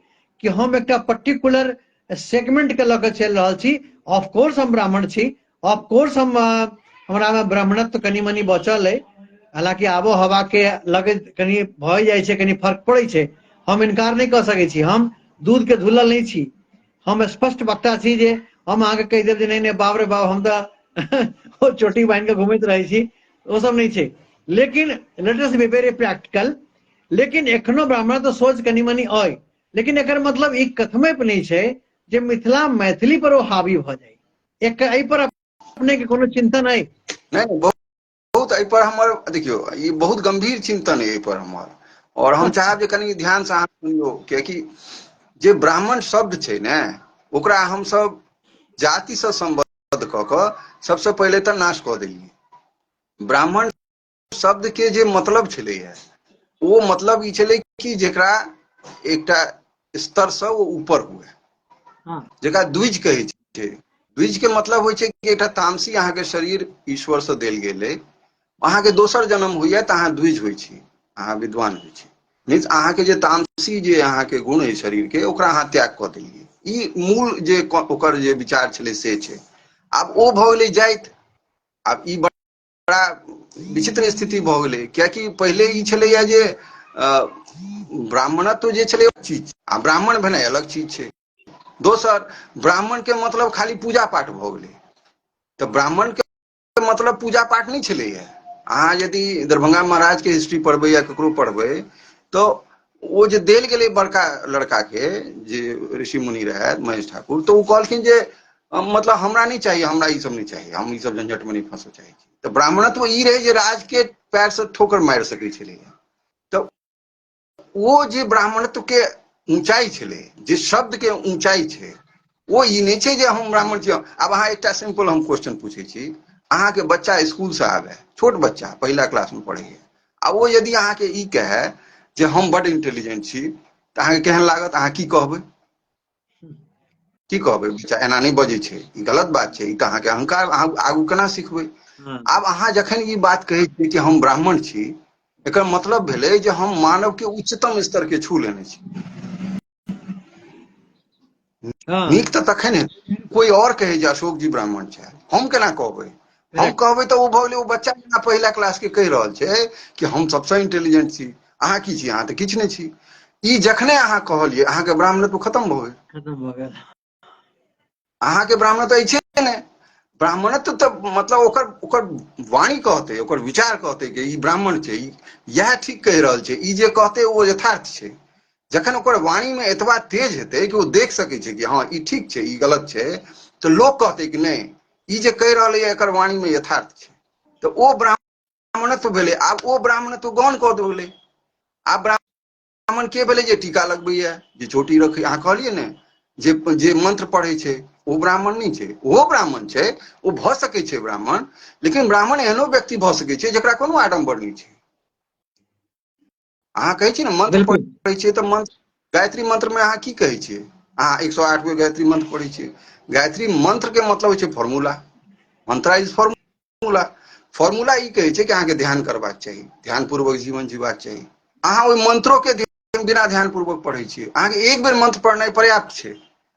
कि हम एकटा पर्टिकुलर सेगमेंट के लऽ कऽ चलि रहल छी। ऑफ कोर्स हम ब्राह्मण छी, ऑफ कोर्स हम हमरा में ब्राह्मणत्व कनि मनि बचल अइ, हालांकि आबो हवा के लगे कनि भऽ जाइ छै, कनि फर्क पड़ै छै, हम इनकार नहीं कऽ सकै छी, हम दूध के धुलल नहीं छी, हम स्पष्ट वक्ता छी, जे हम अहाँके कहि देब जे नहीं बाप रे बाप हम तऽ चोटी बान्हि के घुमैत रहै छी, ओ सब नहीं छै, लेकिन let us be very practical, लेकिन एखनो ब्राह्मण तो सोच कनि मनि अइ, लेकिन एकर मतलब ई कथमेप नहीं छै जे मिथिला मैथिली पर ओ हावी भऽ जाय, एक एहि पर अपने के कोनो चिंतन अइ? नहीं, बहुत एहि पर हमर देखियौ ई बहुत गंभीर चिंतन है एहि पर हमर, और हम चाहब जे कनि ध्यान से अहाँ सुनियौ, कियाकि जे ब्राह्मण शब्द छै ने ओकरा हमसब जाति से संबद्ध कऽ कऽ सबसे पहिले तऽ नाश कऽ देलियै। ब्राह्मण शब्द के जे मतलब छलैया वो मतलब ई छलै कि जेकरा एकटा स्तर से वो ऊपर हुए, हाँ जेकरा द्विज कहै छै। द्विज के मतलब होइ छै कि एकटा तामसी अहाँके शरीर ईश्वर से देल गेल अइ, अहाँके दोसर जन्म होइया तऽ अहाँ द्विज होइ छी, अहाँ विद्वान होइ छी, मीन्स अहाँके जे तामसी जे अहाँके गुण अइ शरीर के ओकरा अहाँ त्याग कऽ देलियै, ई मूल जे ओकर जे विचार छलै से छै। आब ओ भऽ गेलै जाति, आब ई बड़ा विचित्र स्थिति भऽ गेलै, कियाकि पहिले ई छलैया जे ब्राह्मणत्व जे छलै चीज आ ब्राह्मण भेनाइ अलग चीज छै। दोसर, ब्राह्मण के मतलब खाली पूजा पाठ भऽ गेलै, तऽ ब्राह्मण के मतलब पूजा पाठ नहीं छलैया। अहाँ यदि दरभंगा महाराज के हिस्ट्री पढ़बै या ककरो पढ़बै तऽ ओ जे देल गेलै बड़का लड़का के जे ऋषि मुनि रहै महेश ठाकुर, तऽ ओ कहलखिन जे मतलब हमरा नहीं चाहिए, हमरा ई सब नहीं चाहिए, हम ई सब झंझट में नहीं फंसऽ चाहै छी। तऽ ब्राह्मणत्व ई रहै जे राज के पैर से ठोकर मारि सकै छलैया। तऽ वो जे ब्राह्मणत्व के ऊंचाई छलै, जे शब्द के ऊंचाई छै, वो ई नहीं छै जे हम ब्राह्मण छी। आब अहाँ एकटा सिंपल हम क्वेश्चन पूछै छी, अहाँके बच्चा स्कूल से आबे, छोट बच्चा पहिला क्लास में पढ़ैया, आ वो यदि अहाँके ई कहे जे हम बड इंटेलिजेंट छी, तऽ अहाँके केहन लागत? अहाँ की कहबै? की कहबै? बच्चा एना नहीं बजै छै, ई गलत बात छै, ई तऽ अहाँके अहंकार, अहाँ आगू केना सिखबै? हाँ आब अहाँ जखन ई बात कहै छियै कि हम ब्राह्मण छी, एकर मतलब भेलै जे हम मानव के उच्चतम स्तर के छू लेने छी। हाँ नीक तऽ तखन हेतै कोई और कहे जे अशोक जी ब्राह्मण छै, हम केना कहबै? हम करेक्ट। कहबै तऽ ओ भऽ गेलै, ओ बच्चा जेना पहिला क्लास के कहि रहल छै कि हम सबसे इंटेलिजेंट छी। अहाँ की छी? अहाँ तऽ किछु नहीं छी। ई जखने अहाँ कहलियै अहाँके ब्राह्मणत्व खत्म भऽ गेल। खत्म भऽ गेल। अहाँके ब्राह्मणत्व अछि नहि, ब्राह्मणत्व तऽ मतलब ओकर ओकर वाणी कहतै, ओकर विचार कहतै कि ई ब्राह्मण छै, इएह ठीक कहि रहल छै, ई जे कहतै ओ यथार्थ छै। जखन ओकर वाणी में एतबा तेज हेतै कि ओ देख सकै छै कि हाँ ई ठीक छै, ई गलत छै, तऽ लोक कहतै कि नहीं ई जे कहि रहल है एकर वाणी में यथार्थ छै। तो ओ ब्राह्मणत्व भेलै। आब ओ ब्राह्मणत्व गौण कऽ देलै। आब ब्राह्मण के भेलै जे टीका लगबैया, जे चोटी रखै। अहाँ कहलियै ने जे मंत्र पढ़ै छै ओ ब्राह्मण नहीं छै। ओहो ब्राह्मण छै, ओ भऽ सकै छै ब्राह्मण, लेकिन ब्राह्मण एहनो व्यक्ति भऽ सकै छै जेकरा कोनो आडम्बर नहीं छै। अहाँ कहै छी ने मंत्र बिल्कुल। पढ़ै छियै तऽ मंत्र, गायत्री मंत्र में अहाँ की कहै छियै? अहाँ 108 बेर गायत्री मंत्र पढ़ै छियै। गायत्री मंत्र के मतलब होइ छै फॉर्मूला। मंत्र इज फॉर्मूला। फॉर्मूला ई कहै छै कि अहाँके ध्यान करबाक चाही, ध्यान पूर्वक जीवन जीबाक चाही। अहाँ ओहि मंत्रों के बिना ध्यान पूर्वक पढ़ै छियै। अहाँके एक बेर मंत्र पढ़नाइ पर्याप्त छै।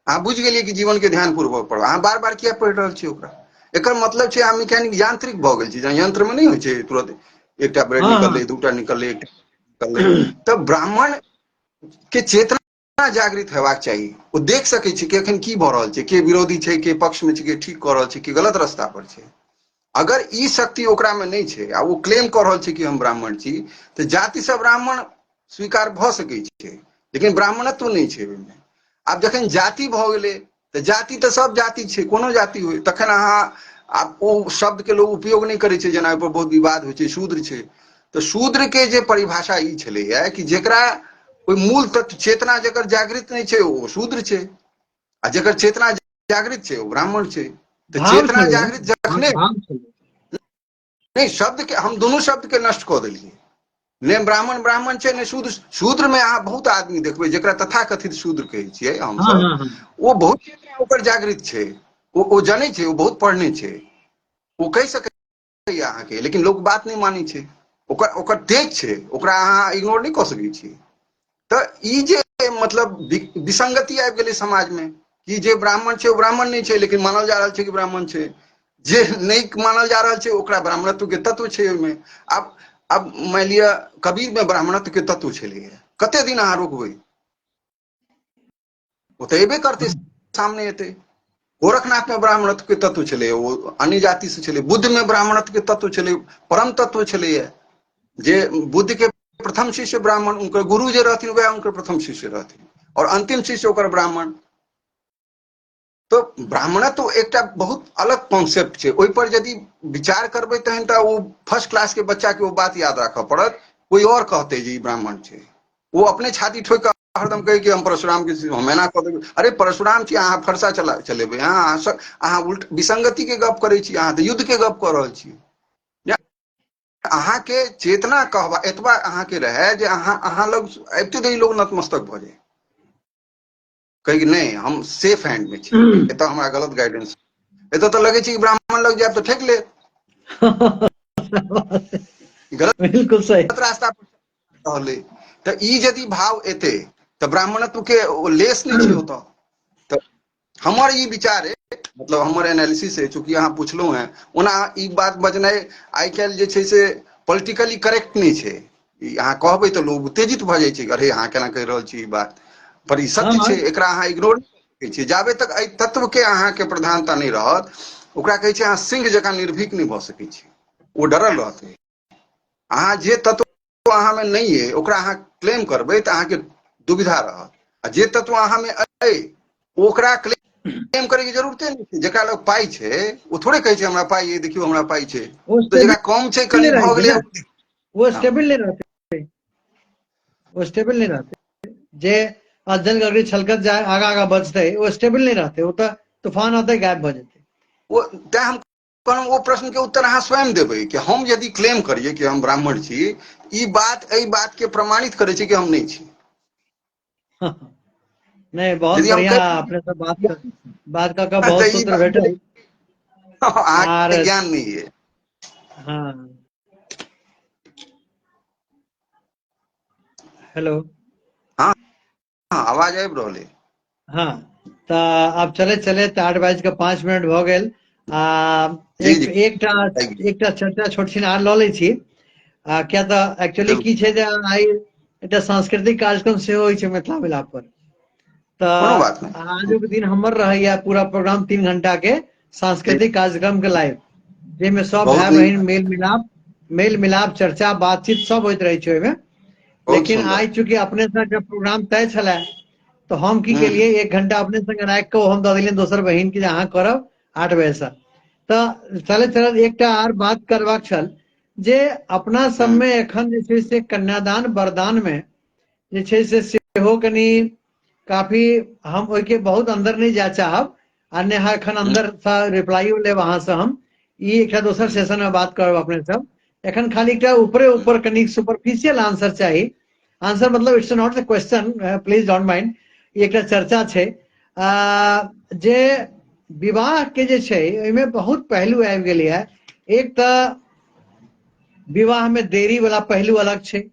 अहाँ बुझि गेलियै कि जीवन के ध्यान पूर्वक पढ़ब। अहाँ बार बार किया पढ़ि रहल छियै ओकरा? एकर मतलब छै अहाँ मैकेनिक, यांत्रिक भऽ गेल छी। जहाँ यंत्र में नहीं होइ छै तुरंत एकटा ब्रेड हाँ हाँ। निकललै, दूटा निकललै, एकटा निकललै। तऽ ब्राह्मण के चेतना जागृत हेबाक चाही। ओ देख सकै छै कि एखन की भऽ रहल छै, के विरोधी छै, के पक्ष में छै, के ठीक कऽ रहल छै, के गलत रास्ता पर छै। अगर ई शक्ति ओकरा में नहीं छै आ वो क्लेम कऽ रहल छै कि हम ब्राह्मण छी, तऽ जाति से ब्राह्मण स्वीकार भऽ सकै छै, लेकिन ब्राह्मणत्व नहीं छै ओहिमे। आब जखन जाति भऽ गेलै तऽ जाति तऽ सब जाति छै, कोनो जाति होय, तखन अहाँ आब ओ शब्द के लोग उपयोग नहीं करै छै, जेना ओहिपर बहुत विवाद होइ छै, शूद्र छै। तऽ शूद्र के जे परिभाषा ई छलैया कि जेकरा ओहि मूल तत्व चेतना जकर जागृत नहीं छै ओ शूद्र छै, आ जकर चेतना जागृत छै ओ ब्राह्मण छै। तऽ भाव चेतना छलैया, जागृत जखने भाव छलै। नहीं, शब्द के हम दुनू शब्द के नष्ट कऽ देलियै। ने ब्राह्मण ब्राह्मण छै, ने शूद्र। शूद्र में अहाँ बहुत आदमी देखबै जेकरा तथाकथित शूद्र कहै छियै हाँ हमसब, हाँ हाँ। ओ बहुत चेतना ओकर जागृत छै। ओ जनै छै, ओ बहुत पढ़ने छै, ओ कहि सकैए अहाँके, लेकिन लोक बात नहीं मानै छै। ओकर ओकर तेज छै, ओकरा अहाँ इग्नोर नहीं कऽ सकै छी। तऽ ई जे मतलब विसंगति आबि गेलै समाज में कि जे ब्राह्मण छै ओ ब्राह्मण नहीं छै, लेकिन मानल जा रहल छै कि ब्राह्मण छै। जे नहीं मानल जा रहल छै ओकरा ब्राह्मणत्व के तत्व छै ओहिमे। अब मान लिअ कबीर में ब्राह्मणत्व के तत्व छलैया, कते दिन अहाँ रोकबै? ओ तऽ एबे करतै, सामने एतै। गोरखनाथ में ब्राह्मणत्व के तत्व छलै, ओ अन्य जाति से छलै। बुद्ध में ब्राह्मणत्व के तत्व छलै, परम तत्व छलैया। जे बुद्ध के प्रथम शिष्य ब्राह्मण, उनकर गुरु जे रहथिन वएह उनकर प्रथम शिष्य रहथिन, और अंतिम शिष्य ओकर ब्राह्मण। तो ब्राह्मणत्व एकटा बहुत अलग कॉन्सेप्ट छै। ओहि पर यदि विचार करबै तहन तऽ ओ फर्स्ट क्लास के बच्चा के ओ बात याद राखऽ पड़त। कोई और कहतै जे ई ब्राह्मण छै, वो अपने छाती ठोकि कऽ हरदम कहै कि हम परशुराम के शिष्य, हम एना कऽ देबै। अरे परशुराम छी अहाँ, फरसा चलेबै अहाँ उल्ट विसंगति के गप करै छी, अहाँ तऽ युद्ध के गप कऽ रहल छी। अहाँके चेतना कहबा एतबा अहाँके रहै जे अहाँ लग अबिते देरी लोग नतमस्तक भऽ जाय, कही नहीं हम सेफ हैंड में छी, एतऽ हमरा गलत गाइडेंस। एतऽ तऽ लगै छै कि ब्राह्मण लग जायब तऽ ठेक लेत, बिल्कुल सही। गलत रास्ता पर रहलै। तऽ ई यदि भाव एतै तऽ ब्राह्मणत्व के लेस नहीं छै ओतऽ। तऽ हमर ई विचार है, मतलब हमर एनालिसिस है, चूंकि अहाँ पुछलहुँ हैं। ओना ई बात बजनाइ आइ काल्हि जे छै से पॉलिटिकली करेक्ट नहीं छै। ई अहाँ कहबै तऽ लोग उत्तेजित भऽ जाइ छै, अरे अहाँ केना कहि रहल छी ई बात, पर ई हाँ सत्य हाँ। छै, एकरा अहाँ इग्नोर नहीं कऽ सकै छी। जाबे तक एहि तत्व के अहाँके प्रधानता नहीं रहत, ओकरा कहै छै अहाँ सिंह जकाँ निर्भीक नहीं भऽ सकै छी, ओ डरल रहतै। अहाँ जे तत्व अहाँ में नहीं अइ ओकरा अहाँ क्लेम करबै तऽ अहाँके दुविधा रहत, आ जे तत्व अहाँ में अइ ओकरा क्लेम करे के जरूरते नहीं छै। जेकरा लग पाइ छै ओ थोड़े कहै छै हमरा पाइ अइ, देखियौ हमरा पाइ छै। वो तऽ जेकरा स्टेबल कम छै, नहीं कनि रहै भऽ छै गेलै। ना, वो हाँ, स्टेबल नहीं रहते, वो स्टेबल नहीं रहते। जे अध्ययन करके छलकत जाए आगा आगा बढ़ते, वो स्टेबल नहीं रहते, वो तो तूफान आते गायब भऽ जेतै। वो तैं हम कहलहुँ ओ प्रश्न के उत्तर अहाँ स्वयं देबै कि हम यदि क्लेम करियै कि हम ब्राह्मण छी, ई बात एहि बात के प्रमाणित करै छै कि हम नहीं छी। नहीं, बहुत यदि हम बढ़िया कहि अपने से बात का तऽ बहुत ई सूत्र बात भेटल। आर अहाँके ज्ञान नहीं है। हाँ। हेलो। हाँ हाँ, आवाज आबि रहल है। हाँ, तऽ आब चलैत चलैत 8:05 भऽ गेल। जी जी, एकटा एकटा चर्चा छोट छिन आर लऽ लै छी। किया तऽ एक्चुअली जरूर, की छै जे आइ एकटा सांस्कृतिक कार्यक्रम सेहो होइ छै मिथिला मिलाप पर। कोनो बात तऽ नहीं। आजुक दिन हमर रहैया पूरा प्रोग्राम 3 घंटा के सांस्कृतिक कार्यक्रम के लाइव, जाहिमे सब बहुत भाई नीक, बहिन मेल मिलाप चर्चा बातचीत सब होइत रहै छै ओहिमे। बहुत लेकिन सुंदर। आइ चूंकि अपने सबके प्रोग्राम तय छलै, तऽ हम की हम्म, केलियै 1 घंटा अपने संगे राखि कऽ हम दऽ देलियनि दोसर बहिन के जे अहाँ करब 8 बजे से। तऽ चलैत चलैत एकटा आर बात करबाक छल जे अपना सबमे एखन जे छै से कन्यादान वरदान में जे छै से सेहो कनि काफी हम ओहिके बहुत अंदर नहीं जा चाहब आ नेहा एखन अंदर से रिप्लाइयो लेब अहाँ से हम ई एकटा दोसर सेशन में बात करब अपने सब एखन खाली एकटा ऊपरे ऊपर कनि सुपरफिशियल आंसर चाही आंसर मतलब it's not the question please don't mind ई एकटा चर्चा छै जे विवाह के जे छै ओहिमे बहुत पहलू आबि गेलै है एक तऽ विवाह में देरी वाला पहलू अलग छै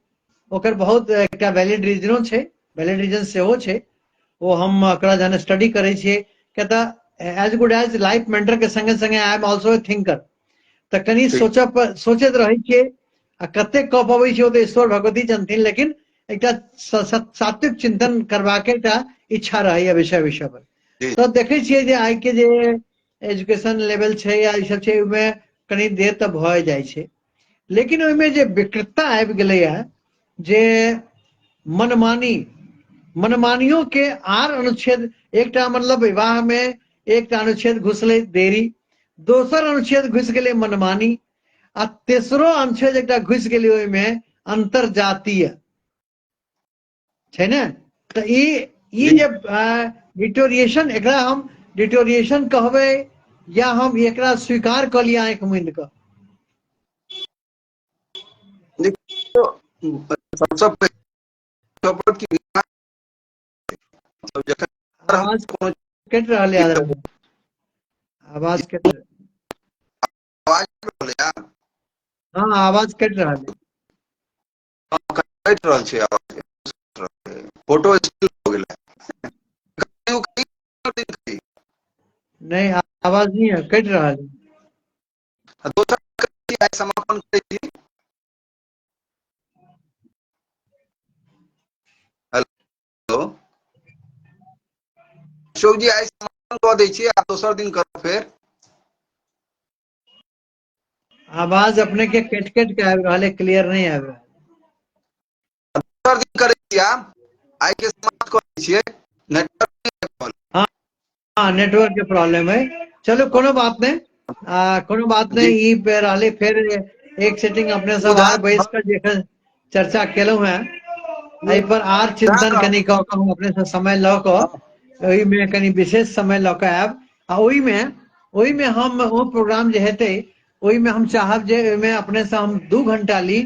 ओकर बहुत एकटा वैलिड रीजनो छै वैलिड रीजन सेहो छै ओ हम ओकरा जहन स्टडी करै छियै किया तऽ as good as life mentor के संगे संगे I am also a thinker तऽ कनि ठीक। सोचैत रहै छियै आ कतेक कऽ पबै छियै ओ तऽ ईश्वर भगवती जनथिन लेकिन एकटा सात्विक चिंतन करबाक एकटा इच्छा रहैया विषय पर जी तऽ देखै छियै जे आइ के जे एजुकेशन लेवल छै या ई सब छै ओहिमे कनि देर तऽ भऽ जाइ छै लेकिन ओहिमे जे विकृतता आबि गेलैया जे मनमानी मनमानियों के आर अनुच्छेद एकटा मतलब विवाह में एकटा अनुच्छेद घुसले देरी दोसर अनुच्छेद घुस गेलै मनमानी आ तेसरो अनुच्छेद एकटा घुसि गेलै ओहिमे अंतरजातीय छै ने तऽ ई जी जे डिटोरिएशन एकरा हम डिटोरिएशन कहबै या हम एकरा स्वीकार कऽ लिअ आँखि मुनि कऽ देखियौ सबसँ पहिले की मतलब जखन हम आवाज कोनो कटि रहल है चीज के आवाज कटि आवाज बोलैया हाँ आवाज कटि रहल है कटि रहल छै आवाज फोटो स्टिल हो गेलै नहीं आवाज नहीं है कटि रहल है दोसर समापन करै छी हेलो अशोक जी आइ समापन कऽ दै छियै आ दोसर दिन करब फेर आवाज अपने के कटि कटि के आबि रहल है क्लियर नहीं आबि रहल दोसर दिन करै छियै आइ के समाप्त कऽ दै छियै नेटवर्क हाँ नेटवर्क के प्रॉब्लम है चलो कोनो बात नहीं कोनो बात जी नहीं ई पे रहले फिर एक सेटिंग अपने सब बुझा आर बैस कर जखन चर्चा केलहुं हैं एहि पर आर चिंतन कनि कऽ के हम अपने से समय लऽ कऽ ओहिमे कनि विशेष समय लऽ कऽ आयब आ ओहिमे हम ओ प्रोग्राम जे हेतै ओहिमे हम चाहब जे ओहिमे अपने से हम 2 घंटा ली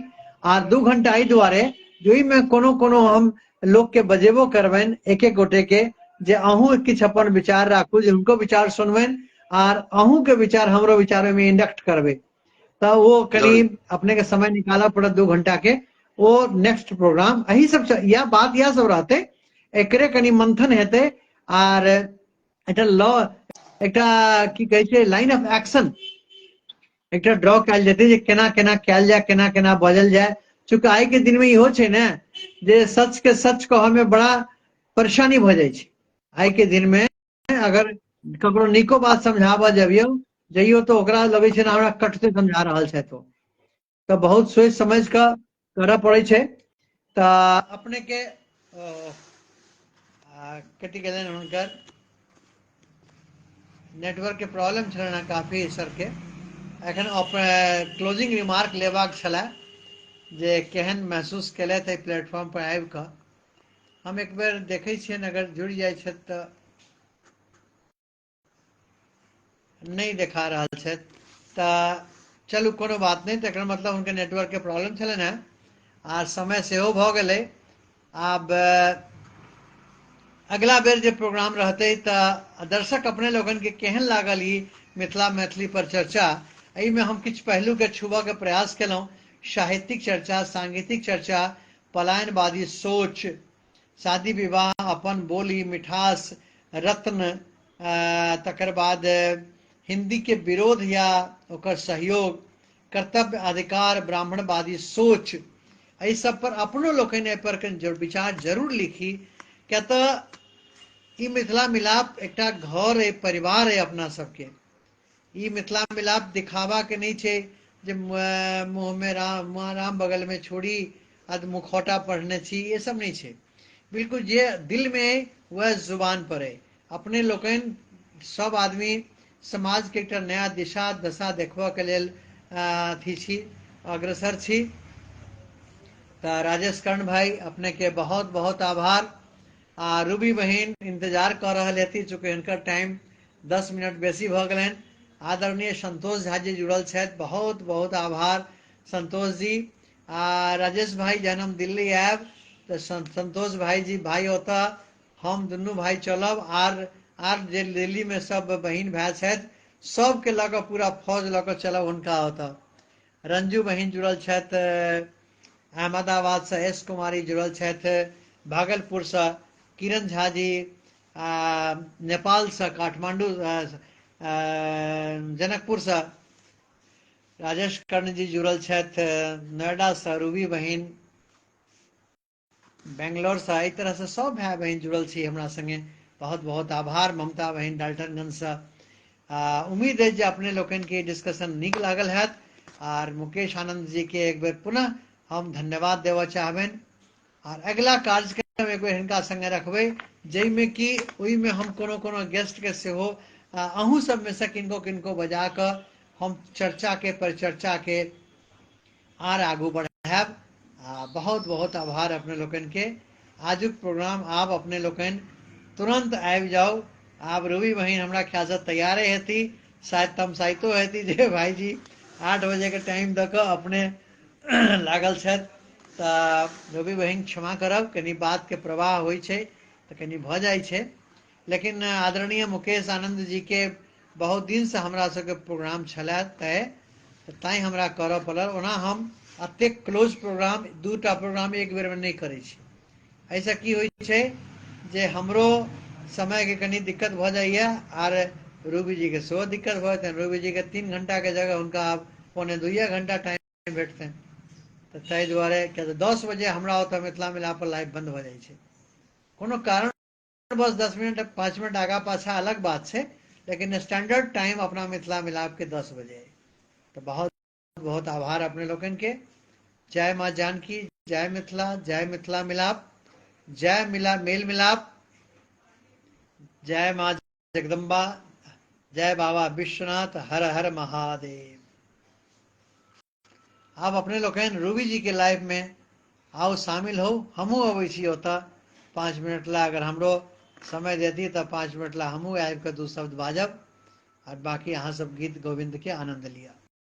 आ 2 घंटा एहि दुआरे जे ओहिमे कोनो कोनो हम लोक के बजेबो करबनि एक एक गोटे के जे अहूँ किछु अपन विचार राखू जे हुनको विचार सुनबनि आर अहूँ के विचार हमरो विचार में इंडक्ट करबै तऽ वो कनि जरूर अपने के समय निकालऽ पड़त 2 घंटा के ओ नेक्स्ट प्रोग्राम यही सब यह बात यह सब रहते एकरे कनि मंथन हेतै आर एकटा लॉ एकटा की कहै छै लाइन ऑफ एक्शन एकटा ड्रॉ कयल जेतै जे केना केना कयल जाय केना केना बजल जाय चूँकि आइ के दिन में इहो छै ने जे सच के सच कहऽ में बड़ा परेशानी भऽ जाइ छै आइ के दिन में अगर ककरो नीको बात समझाबऽ जइयो तो ओकरा लगै छै ने हमरा कटते समझा रहल छथि ओ तऽ बहुत सोचि समझ कऽ करऽ पड़ै छै तऽ अपने के कटि गेलनि हुनकर नेटवर्क के प्रॉब्लम छलनि काफी सर के एखन क्लोजिंग रिमार्क लेबाक छलए जे केहन महसूस केलथि एहि प्लेटफॉर्म पर आबि कऽ हम एक बेर देखै छियनि अगर जुड़ि जाइ छथि तऽ नहि देखा रहल छथि तऽ चलू कोनो बात नहि तऽ एकर मतलब हुनकर नेटवर्क के प्रॉब्लम छलनि हेँ आर समय सेहो भऽ गेलै आब अगिला बेर जे प्रोग्राम रहतै तऽ दर्शक अपने लोगन के केहन लागल ई मिथिला मैथिली पर चर्चा एहिमे हम किछु पहिलूके छूबय के प्रयास केलहुँ साहित्यिक चर्चा सांगीतिक चर्चा पलायनवादी सोच शादी विवाह अपन बोली मिठास रत्न तकर बाद हिंदी के विरोध या ओकर सहयोग कर्तव्य अधिकार ब्राह्मणवादी सोच एहि सब पर अपनो लोकनि एहि पर कनि विचार जरूर लिखी किया तऽ ई मिथिला मिलाप एकटा घर अइ परिवार अइ अपना सबके ई मिथिला मिलाप दिखावा के नहि छै जे मुँह में राम बगल में छुरी मुखौटा पढ़ने छी ये सब नहीं छै बिल्कुल जे दिल में वह जुबान पर है अपने लोकनि सब आदमी समाज के एकटा नया दिशा दशा देखबऽ के लेल अथी छी, अग्रसर छी। तो राजेश कर्ण भाई अपने के बहुत बहुत आभार। रूबी बहन इंतजार कर रहे थी, चूँकि हुनकर टाइम 10 मिनट बेसी भ गए। आदरणीय संतोष झा जी जुड़ल छथि, बहुत बहुत आभार संतोष जी। राजेश भाई जहन हम दिल्ली आयब तो संतोष भाई जी भाई होता, हम दुनू भाई चलब। आर जे दिल्ली में सब बहन भाई छथि सबके लऽ कऽ पूरा फौज लऽ कऽ चलब हुनका होता। रंजू बहन जुड़ल छथि अहमदाबाद से, एस कुमारी जुड़ल छथि भागलपुर से, किरण झा जी नेपाल से, काठमांडू जनकपुर से, राजेश कर्ण जी जुड़ल छथि नोएडा से, रूबी बहन बेंगलोर से। एहि तरह से सब भाई बहन जुड़ल छी हमरा संगे, बहुत बहुत आभार। ममता बहन डाल्टनगंज से। उम्मीद है जे अपने लोकन के डिस्कशन नीक लागल हैत। आर मुकेश आनंद जी के एक बेर पुनः हम धन्यवाद देवा चाहबेन। और अगला कार्यक्रम एक बेर हिनका संगे रखबै, जाहिमे कि ओहिमे हम कोनो कोनो गेस्ट के सेहो अहूँ सब में से किनको किनको बजा कऽ हम चर्चा के परिचर्चा के आर आगू बढ़ायब। बहुत बहुत आभार अपने लोकन के। आजुक प्रोग्राम आब अपने लोकन तुरंत आबि जाओ। आब रूबी बहन हमरा ख्याल से तैयारे हेती, शायद तमसाइतो हेती जे भाईजी 8 बजे के टाइम दऽ कऽ अपने लागल छथि। तऽ रूबी बहन क्षमा करब, कनी बात के प्रवाह होइ छै तऽ कनी भऽ जाइ छै। लेकिन आदरणीय मुकेश आनंद जी के बहुत दिन से हमरा सबके प्रोग्राम छलै तय, तैँ हमरा करऽ पड़ल। ओना हम एतेक क्लोज प्रोग्राम 2टा प्रोग्राम एक बेर में नहीं करै छी। एहिसँ की होइ छै जे हमरो समय के कनी दिक्कत भऽ जाइए, आर रूबी जी के सेहो दिक्कत भऽ जेतनि। रूबी जी के 3 घंटा के जगह हुनका आब 2.25 घंटा टाइम भेटतनि। तऽ ताहि दुआरे किया तऽ 10 बजे हमरा ओतऽ मिथिला मिलाप पर लाइव बंद भऽ जाइ छै। कोनो कारण बस 10 मिनट 5 मिनट आगा पाछा अलग बात छै, लेकिन स्टैंडर्ड टाइम अपना मिथिला मिलाप के 10 बजे है। तो बहुत बहुत आभार अपने लोगन के। जय माँ जानकी, जय मिथिला, जय मिथिला मिलाप, जय मिला मेल मिलाप, जय माँ जगदम्बा, जय बाबा विश्वनाथ, हर हर महादेव। आब अपने लोगन रूबी जी के लाइव में आओ शामिल हो। हमहूँ अबै छी ओतऽ 5 मिनट ला, अगर हमरो समय देती तऽ 5 मिनट ला हमहूँ आबि कऽ 2 शब्द बाजब, और बाकी अहाँ सब गीत गोविंद के आनंद लिया।